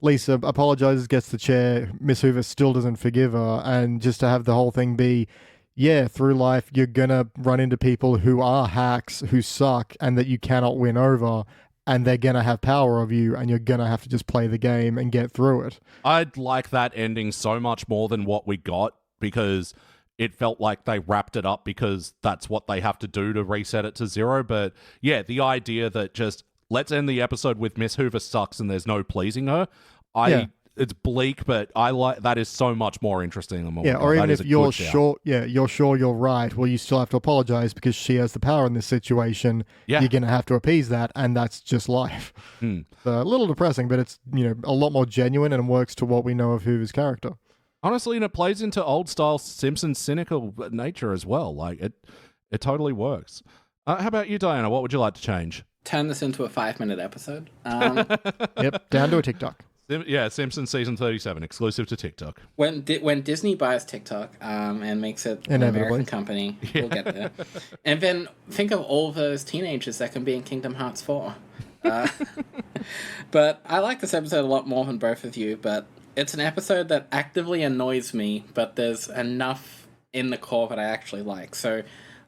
Lisa apologizes, gets the chair, Miss Hoover still doesn't forgive her, and just to have the whole thing be, through life you're gonna run into people who are hacks, who suck, and that you cannot win over, and they're gonna have power of you, and you're gonna have to just play the game and get through it. I'd like that ending so much more than what we got because it felt like they wrapped it up because that's what they have to do to reset it to 0. But yeah, the idea that just let's end the episode with Miss Hoover sucks and there's no pleasing her. It's bleak, but I like that is so much more interesting than what we got. Or even That is if a you're good shout. sure, you're sure you're right. Well, you still have to apologize because she has the power in this situation. Yeah. You're gonna have to appease that, and that's just life. So, a little depressing, but it's a lot more genuine and works to what we know of Hoover's character. Honestly, and it plays into old style Simpsons cynical nature as well. It totally works. How about you, Diana? What would you like to change? Turn this into a 5-minute episode. Yep, down to a TikTok. Simpsons season 37, exclusive to TikTok. When Disney buys TikTok and makes it an Inevitably. American company, we'll get there. And then think of all those teenagers that can be in Kingdom Hearts 4. But I like this episode a lot more than both of you, but it's an episode that actively annoys me, but there's enough in the core that I actually like. So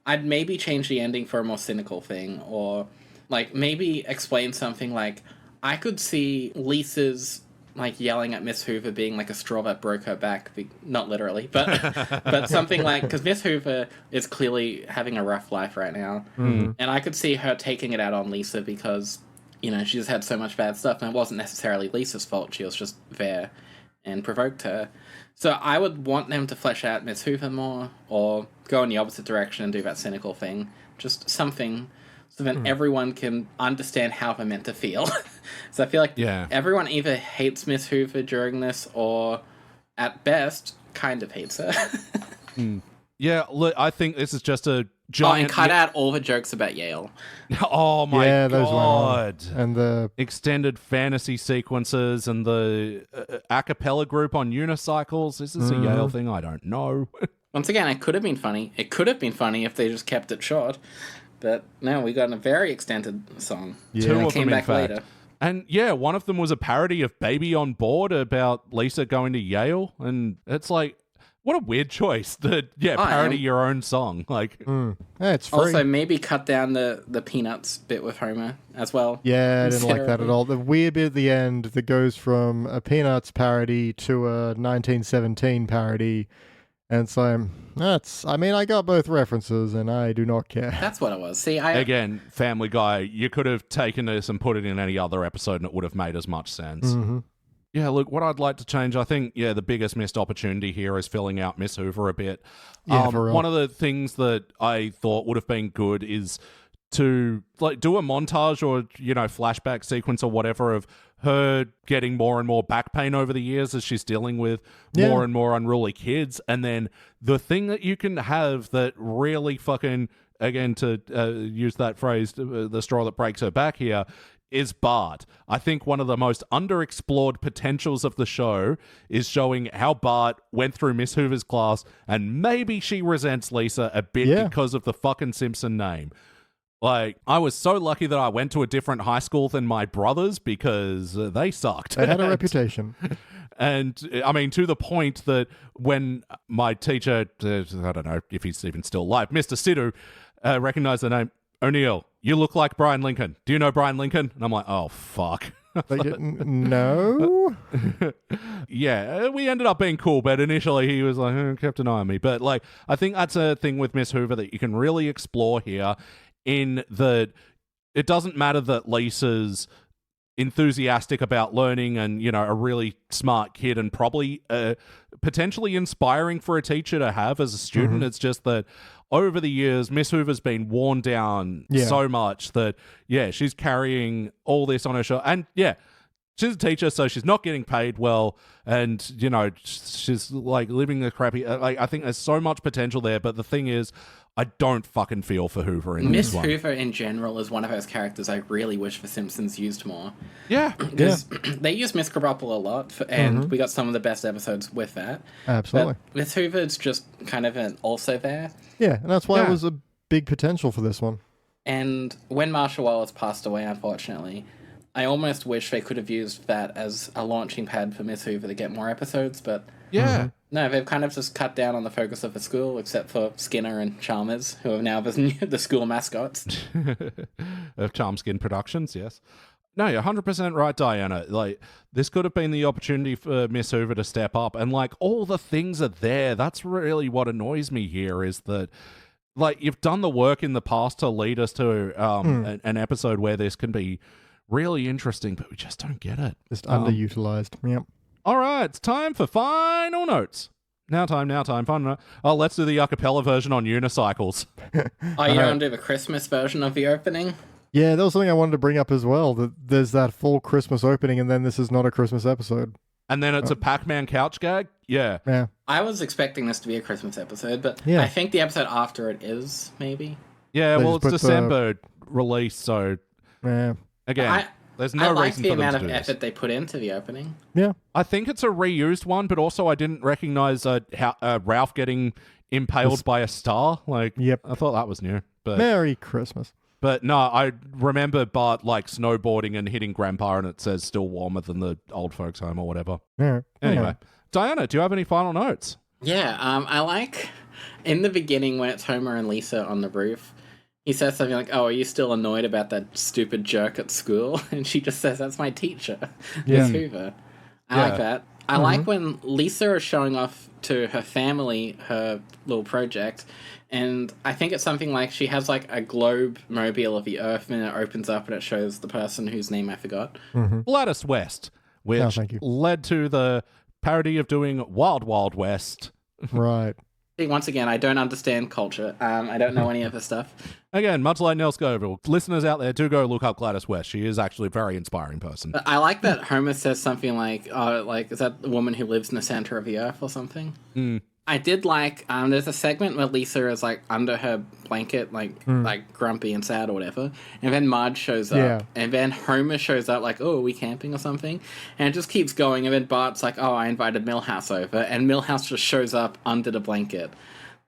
I'd maybe change the ending for a more cynical thing, or like maybe explain something like, I could see Lisa's like yelling at Miss Hoover being like a straw that broke her back, not literally, but something like, because Miss Hoover is clearly having a rough life right now, and I could see her taking it out on Lisa because, you know, she's had so much bad stuff, and it wasn't necessarily Lisa's fault, she was just there and provoked her. So I would want them to flesh out Miss Hoover more, or go in the opposite direction and do that cynical thing, just something so that everyone can understand how they're meant to feel. So I feel like everyone either hates Miss Hoover during this, or at best, kind of hates her. Yeah, look, I think this is just a giant... and cut out all the jokes about Yale. Oh my God. Those and the extended fantasy sequences and the a cappella group on unicycles. This is a Yale thing, I don't know. Once again, it could have been funny. It could have been funny if they just kept it short. But no, we got a very extended song. Yeah. Two of came them, back in fact. later. And yeah, one of them was a parody of Baby on Board about Lisa going to Yale. And it's like, what a weird choice to parody your own song. Like, yeah, it's free. Also, maybe cut down the Peanuts bit with Homer as well. Yeah, I didn't like that at all. The weird bit at the end that goes from a Peanuts parody to a 1917 parody. And so I got both references and I do not care. That's what it was. See, again, Family Guy, you could have taken this and put it in any other episode and it would have made as much sense. Mm-hmm. Yeah, look, what I'd like to change, I think, the biggest missed opportunity here is filling out Miss Hoover a bit. Yeah, for real. One of the things that I thought would have been good is to like do a montage or, flashback sequence or whatever of her getting more and more back pain over the years as she's dealing with more and more unruly kids. And then the thing that you can have that really fucking, again, to use that phrase, the straw that breaks her back here, is Bart. I think one of the most underexplored potentials of the show is showing how Bart went through Miss Hoover's class and maybe she resents Lisa a bit because of the fucking Simpson name. Like, I was so lucky that I went to a different high school than my brothers because they sucked. They had a reputation. And, I mean, to the point that when my teacher, I don't know if he's even still alive, Mr. Sidhu, recognized the name, O'Neill, you look like Brian Lincoln. Do you know Brian Lincoln? And I'm like, oh, fuck. They didn't know? Yeah, we ended up being cool, but initially he was like, kept an eye on me. But, like, I think that's a thing with Miss Hoover that you can really explore here, in that it doesn't matter that Lisa's enthusiastic about learning and, a really smart kid and probably potentially inspiring for a teacher to have as a student. Mm-hmm. It's just that over the years, Miss Hoover's been worn down so much that, she's carrying all this on her shoulder. And, she's a teacher, so she's not getting paid well. And, she's, like, living a crappy... I think there's so much potential there. But the thing is, I don't fucking feel for Hoover in this one. Miss Hoover in general is one of those characters I really wish the Simpsons used more. Yeah. Because they use Miss Krabappel a lot, and we got some of the best episodes with that. Absolutely. But Miss Hoover's just kind of also there. Yeah, and that's why it was a big potential for this one. And when Marshall Wallace passed away, unfortunately, I almost wish they could have used that as a launching pad for Miss Hoover to get more episodes, but... Yeah. No, they've kind of just cut down on the focus of the school, except for Skinner and Chalmers, who are now the school mascots. Of Charmskin Productions, yes. No, you're 100% right, Diana. Like, this could have been the opportunity for Miss Hoover to step up, and, like, all the things are there. That's really what annoys me here, is that, like, you've done the work in the past to lead us to an episode where this can be really interesting, but we just don't get it. Just underutilized. Yep. All right, it's time for final notes. Now time, final note. Oh, let's do the a cappella version on unicycles. Oh, you don't do the Christmas version of the opening? Yeah, that was something I wanted to bring up as well, that there's that full Christmas opening and then this is not a Christmas episode. And then it's a Pac-Man couch gag? Yeah. I was expecting this to be a Christmas episode, but I think the episode after it is, maybe. Yeah, well, it's December release, so... Yeah. Again... There's no I like reason the for them amount to of do effort this. they put into the opening. Yeah. I think it's a reused one, but also I didn't recognize Ralph getting impaled by a star. Like, I thought that was new. But Merry Christmas. But no, I remember Bart like snowboarding and hitting Grandpa, and it says still warmer than the old folks' home or whatever. Yeah. Anyway, Diana, do you have any final notes? Yeah, I like in the beginning when it's Homer and Lisa on the roof. He says something like, "Oh, are you still annoyed about that stupid jerk at school?" And she just says, "That's my teacher, Miss Hoover." I like that. I like when Lisa is showing off to her family her little project, and I think it's something like she has like a globe mobile of the Earth, and it opens up and it shows the person whose name I forgot. Gladys West, which led to the parody of doing Wild Wild West. Right. Once again, I don't understand culture. I don't know any of the stuff. Again, much like Nell Scoville, listeners out there, do go look up Gladys West. She is actually a very inspiring person. But I like that Homer says something like, is that the woman who lives in the center of the earth or something? I did like, there's a segment where Lisa is like under her blanket, like grumpy and sad or whatever. And then Marge shows up. And then Homer shows up like, oh, are we camping or something? And it just keeps going. And then Bart's like, oh, I invited Milhouse over. And Milhouse just shows up under the blanket.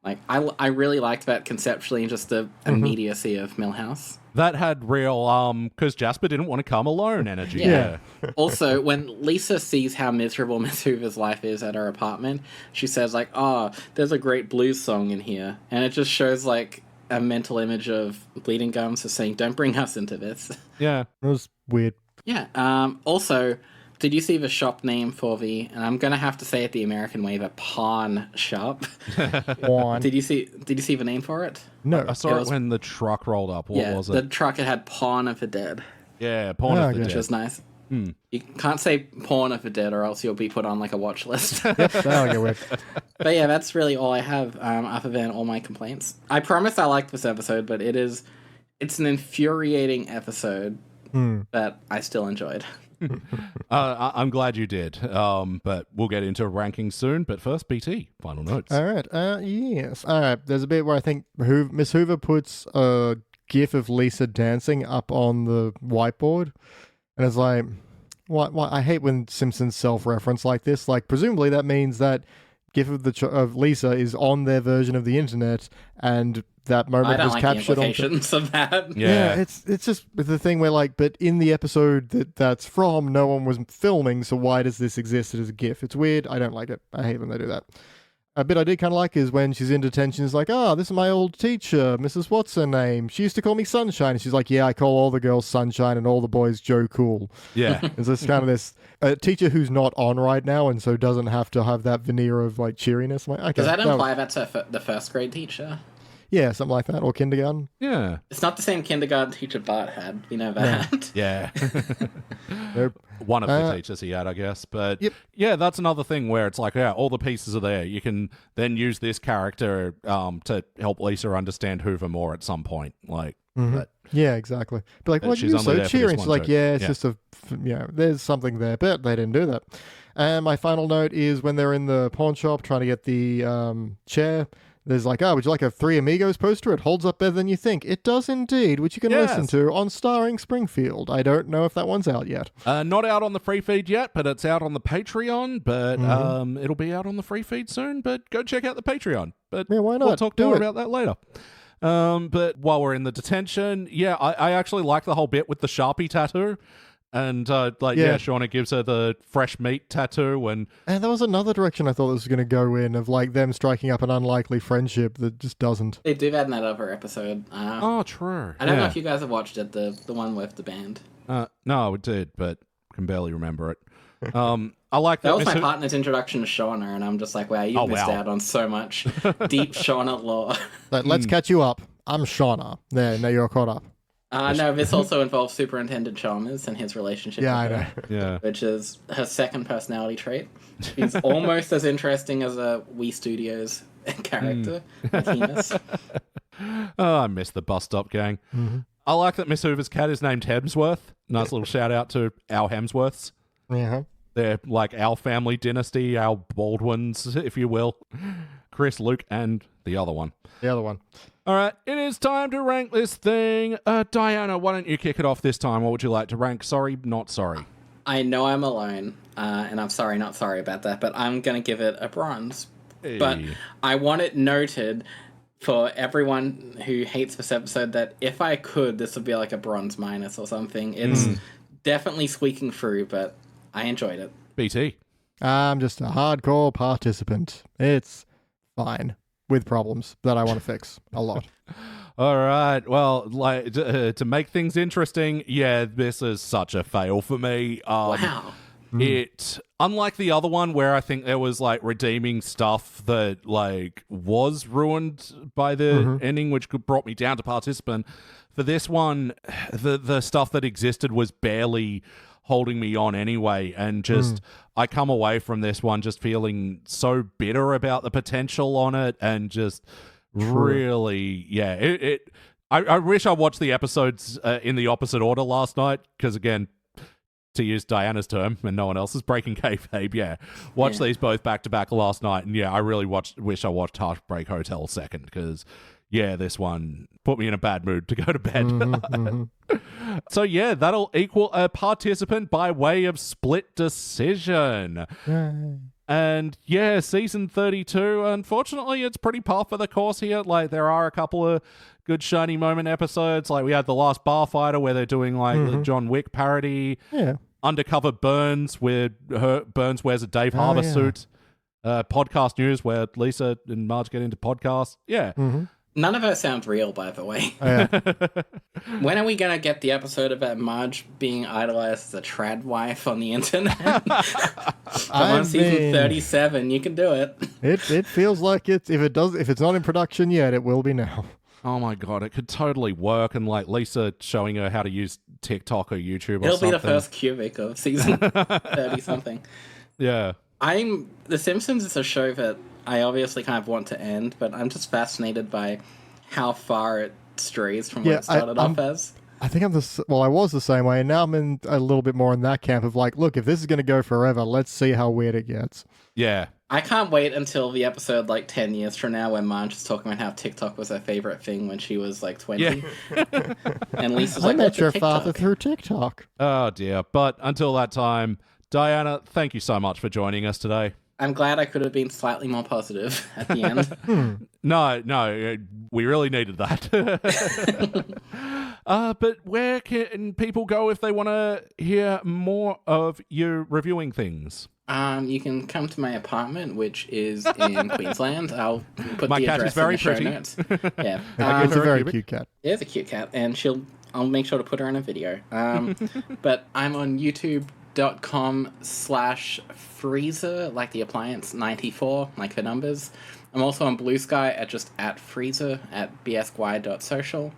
Like, I really liked that conceptually, just the immediacy of Milhouse. That had real, because Jasper didn't want to come alone energy. Yeah. Also, when Lisa sees how miserable Miss Hoover's life is at her apartment, she says, like, oh, there's a great blues song in here. And it just shows, like, a mental image of Bleeding Gums as saying, don't bring us into this. Yeah. It was weird. Yeah. Also, did you see the shop name for the, and I'm going to have to say it the American way, the pawn shop? Did you see the name for it? No. I saw it when the truck rolled up. What was it? The truck, it had Pawn of the Dead. Yeah, Pawn of the Dead. Which was nice. You can't say Pawn of the Dead or else you'll be put on like a watch list. That'll get weird. But yeah, that's really all I have other than all my complaints. I promise I liked this episode, but it's an infuriating episode that I still enjoyed. I'm glad you did, but we'll get into rankings soon. But first, BT, final notes. All right. Yes. All right. There's a bit where I think Miss Hoover puts a gif of Lisa dancing up on the whiteboard, and it's like, what? I hate when Simpsons self-reference like this. Like, presumably that means that gif of Lisa is on their version of the internet, and that moment was captured on. Of that. Yeah, it's just the thing where like, but in the episode that's from, no one was filming, so why does this exist as a GIF? It's weird. I don't like it. I hate when they do that. A bit I did kind of like is when she's in detention. It's like, this is my old teacher, Mrs. What's her name? She used to call me Sunshine. And she's like, yeah, I call all the girls Sunshine and all the boys Joe Cool. Yeah, it's just kind of this teacher who's not on right now, and so doesn't have to have that veneer of like cheeriness. I'm like, okay, does that imply that's the first grade teacher? Yeah, something like that, or kindergarten. Yeah. It's not the same kindergarten teacher Bart had. You know that? Yeah. Nope. One of the teachers he had, I guess. But yeah, that's another thing where it's like, all the pieces are there. You can then use this character to help Lisa understand Hoover more at some point. Like, but, yeah, exactly. But like, what, you're so cheering. She's like, it's just there's something there. But they didn't do that. And my final note is when they're in the pawn shop trying to get the chair. There's like, would you like a Three Amigos poster? It holds up better than you think. It does indeed, which you can listen to on Starring Springfield. I don't know if that one's out yet. Not out on the free feed yet, but it's out on the Patreon. But it'll be out on the free feed soon. But go check out the Patreon. But yeah, why not? We'll talk more about that later. But while we're in the detention, I actually like the whole bit with the Sharpie tattoo. And, Shauna gives her the fresh meat tattoo. And there was another direction I thought this was going to go in of, like, them striking up an unlikely friendship that just doesn't. They do that in that other episode. True. I don't know if you guys have watched it, the one with the band. No, it did, but can barely remember it. I like that. That was my partner's introduction to Shauna, and I'm just like, wow, you missed out on so much deep Shauna lore. Let's catch you up. I'm Shauna. There, now you're caught up. No, this also involves Superintendent Chalmers and his relationship with her, which is her second personality trait. She's almost as interesting as a Wii Studios character, Akimus. I miss the bus stop gang. I like that Miss Hoover's cat is named Hemsworth. Nice little shout out to our Hemsworths. They're like our family dynasty, our Baldwins, if you will. Chris, Luke, and the other one. All right, it is time to rank this thing. Diana, why don't you kick it off this time? What would you like to rank? Sorry, not sorry. I know I'm alone, and I'm sorry, not sorry about that, but I'm going to give it a bronze. Hey. But I want it noted for everyone who hates this episode that if I could, this would be like a bronze minus or something. It's definitely squeaking through, but I enjoyed it. BT. I'm just a hardcore participant. It's fine with problems that I want to fix a lot. All right. Well, like to make things interesting, yeah, this is such a fail for me. Wow. It, unlike the other one where I think there was like redeeming stuff that like was ruined by the ending, which brought me down to participant. For this one, the stuff that existed was barely holding me on anyway, and just I come away from this one just feeling so bitter about the potential on it, and just really, yeah. I wish I watched the episodes in the opposite order last night, because again, to use Diana's term and no one else's, breaking kayfabe, yeah. Watched these both back to back last night, and yeah, I really wish I watched Heartbreak Hotel second, because yeah, this one put me in a bad mood to go to bed. So yeah, that'll equal a participant by way of split decision. And yeah, season 32, unfortunately, it's pretty par for the course here. Like, there are a couple of good shiny moment episodes. Like, we had The Last Bar Fighter, where they're doing like the John Wick parody. Yeah. Undercover Burns, where Burns wears a Dave Harbour suit. Podcast News, where Lisa and Marge get into podcasts. Yeah. None of it sounds real, by the way. When are we going to get the episode about Marge being idolized as a trad wife on the internet? On season 37, you can do it. It feels like if it's not in production yet, it will be now. Oh my god, it could totally work, and like Lisa showing her how to use TikTok or YouTube or It'll something. Be the first cubic of season 30-something. Yeah. The Simpsons is a show that I obviously kind of want to end, but I'm just fascinated by how far it strays from what it started off as. I think I was the same way, and now I'm in a little bit more in that camp of like, look, if this is going to go forever, let's see how weird it gets. Yeah. I can't wait until the episode like 10 years from now when Marge is talking about how TikTok was her favorite thing when she was like 20. Yeah. And Lisa's like, I met your father through TikTok. Oh dear. But until that time, Diana, thank you so much for joining us today. I'm glad I could have been slightly more positive at the end. No, we really needed that. But where can people go if they want to hear more of you reviewing things? You can come to my apartment, which is in Queensland. I'll put my the cat address is very in the show pretty. notes. Yeah, it's a very cute cat. It is a cute cat, and I'll make sure to put her in a video. But I'm on YouTube.com/Freezer, like the appliance, 94, like the numbers. I'm also on Blue Sky at Freezer at bsy.social.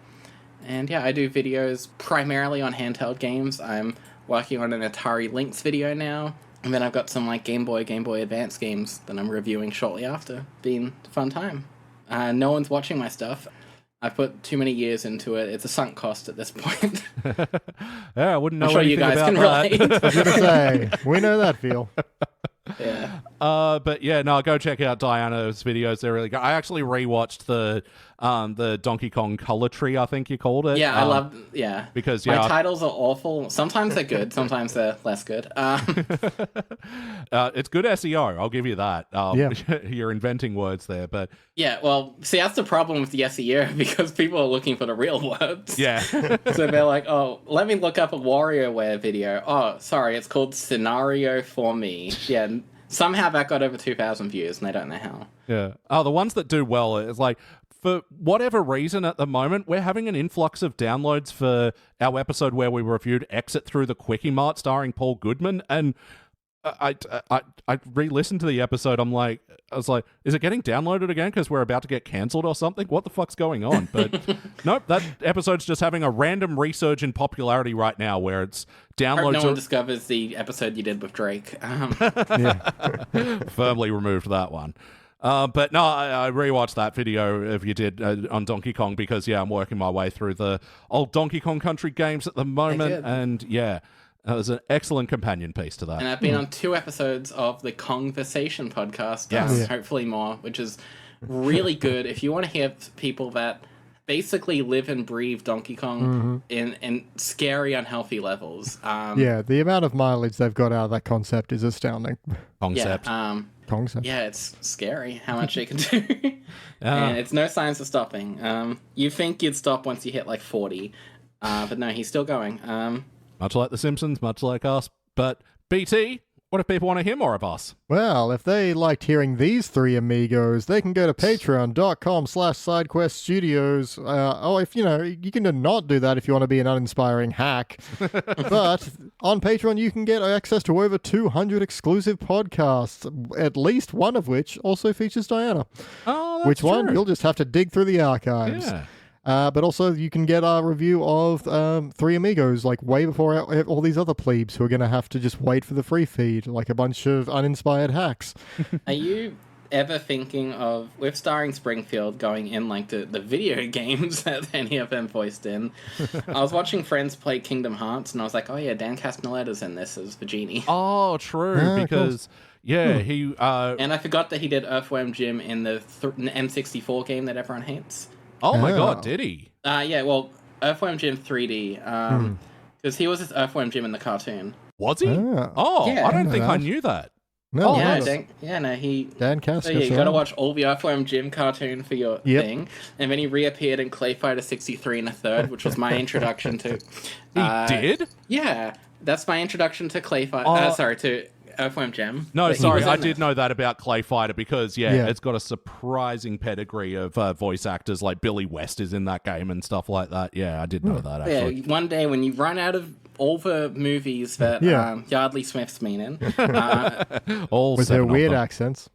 And yeah, I do videos primarily on handheld games. I'm working on an Atari Lynx video now. And then I've got some like Game Boy Advance games that I'm reviewing shortly after. Been a fun time. No one's watching my stuff. I've put too many years into it. It's a sunk cost at this point. Yeah, I wouldn't know I'm sure anything you guys about can that. relate. I was going to say, we know that feel. Yeah. But yeah, no, go check out Diana's videos. They're really good. I actually rewatched the Donkey Kong Color Tree, I think you called it. Yeah, I love. Yeah, because my titles are awful. Sometimes they're good. Sometimes they're less good. It's good SEO. I'll give you that. You're inventing words there, but yeah. Well, see, that's the problem with the SEO because people are looking for the real words. Yeah. So they're like, oh, let me look up a WarioWare video. Oh, sorry, it's called Scenario for Me. Yeah. Somehow that got over 2,000 views, and they don't know how. Yeah. Oh, the ones that do well, it's like, for whatever reason at the moment, we're having an influx of downloads for our episode where we reviewed Exit Through the Quickie Mart starring Paul Goodman, and I re-listened to the episode. I was like, is it getting downloaded again because we're about to get cancelled or something? What the fuck's going on? But nope, that episode's just having a random resurge in popularity right now where it's downloads. I hope no one discovers the episode you did with Drake. Firmly removed that one. But no, I rewatched that video if you did on Donkey Kong because, yeah, I'm working my way through the old Donkey Kong Country games at the moment. And, yeah, it was an excellent companion piece to that. And I've been on 2 episodes of the Conversation podcast. Yes. Hopefully more, which is really good. If you want to hear people that basically live and breathe Donkey Kong in scary, unhealthy levels. The amount of mileage they've got out of that concept is astounding. Concept. Yeah, concept. Yeah, it's scary how much it can do. And it's no signs of stopping. You think you'd stop once you hit like 40, but no, he's still going. Much like The Simpsons, much like us. But BT, what if people want to hear more of us? Well, if they liked hearing these three amigos, they can go to patreon.com/sidequeststudios. If you can not do that if you want to be an uninspiring hack. But on Patreon, you can get access to over 200 exclusive podcasts, at least one of which also features Diana. Oh, that's Which one? true. You'll just have to dig through the archives. Yeah. But also, you can get our review of Three Amigos, like way before all these other plebes who are going to have to just wait for the free feed, like a bunch of uninspired hacks. Are you ever thinking of, with starring Springfield, going in like the video games that any of them voiced in? I was watching friends play Kingdom Hearts, and I was like, oh yeah, Dan Castellaneta's in this as Vagini. Oh, true, because... Yeah, he... And I forgot that he did Earthworm Jim in the N64 game that everyone hates. Oh my god, did he? Yeah, well, Earthworm Jim 3D, because he was this Earthworm Jim in the cartoon. Was he? Oh, Yeah. I don't think I knew that. No, Oh, Yeah, nice. Dan Cass. So yeah, you gotta watch all the Earthworm Jim cartoon for your Yep. thing. And then he reappeared in Clay Fighter 63 and a third, which was my introduction to... He did? Yeah, that's my introduction to Clay Fighter... to Earthworm Jim. No, But he sorry, was I in did it. know that about Clay Fighter because, Yeah. it's got a surprising pedigree of voice actors, like Billy West is in that game and stuff like that. Yeah, I did know that, actually. Yeah, one day when you run out of all the movies that Yardley Smith's been in... All with their seven of weird them. accents.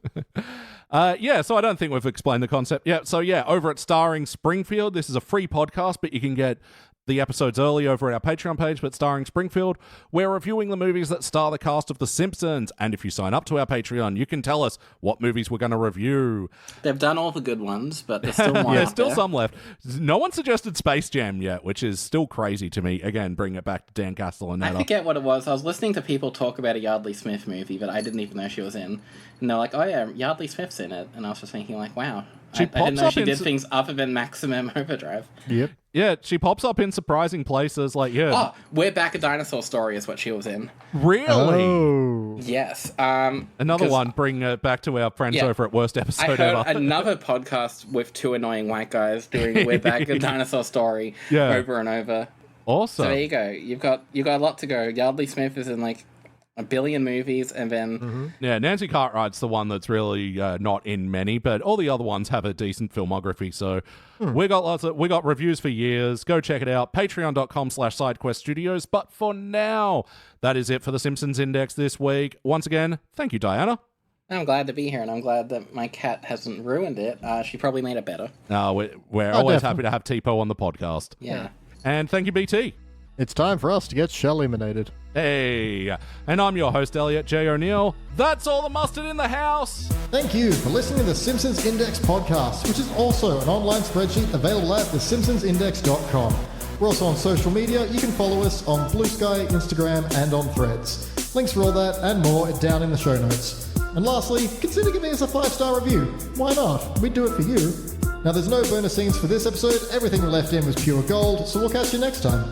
So I don't think we've explained the concept yet. So yeah, over at Starring Springfield, this is a free podcast, but you can get the episodes early over at our Patreon page. But Starring Springfield, we're reviewing the movies that star the cast of The Simpsons. And if you sign up to our Patreon, you can tell us what movies we're going to review. They've done all the good ones, but there's still more There's out still there. some left. No one suggested Space Jam yet, which is still crazy to me. Again, bring it back to Dan Castellaneta. I forget what it was. I was listening to people talk about a Yardley Smith movie that I didn't even know she was in. And they're like, oh yeah, Yardley Smith's in it. And I was just thinking like, wow. She I pops didn't know up she in did things other than Maximum Overdrive. Yep. Yeah, she pops up in surprising places. Like, Oh, We're Back, a Dinosaur Story is what she was in. really? Oh. Yes. Another 'cause one, bring it back to our friends Yeah. over at Worst I Episode heard Ever. another podcast with two annoying white guys doing We're Back, a Dinosaur Story Yeah. over and over. Awesome. So there you go. You've got a lot to go. Yardley Smith is in like a billion movies, and then Yeah, Nancy Cartwright's the one that's really not in many, but all the other ones have a decent filmography. So we got reviews for years. Go check it out. Patreon.com/SideQuestStudios. But for now, that is it for the Simpsons Index this week. Once again, thank you, Diana. I'm glad to be here, and I'm glad that my cat hasn't ruined it. She probably made it better. We're always happy to have Tipo on the podcast. Yeah. And thank you, BT. It's time for us to get shell-eliminated. Hey, and I'm your host, Elliot Jay O'Neill. That's all the mustard in the house. Thank you for listening to the Simpsons Index podcast, which is also an online spreadsheet available at thesimpsonsindex.com. We're also on social media. You can follow us on Blue Sky, Instagram, and on Threads. Links for all that and more are down in the show notes. And lastly, consider giving us a 5-star review. Why not? We'd do it for you. Now, there's no bonus scenes for this episode. Everything we left in was pure gold, so we'll catch you next time.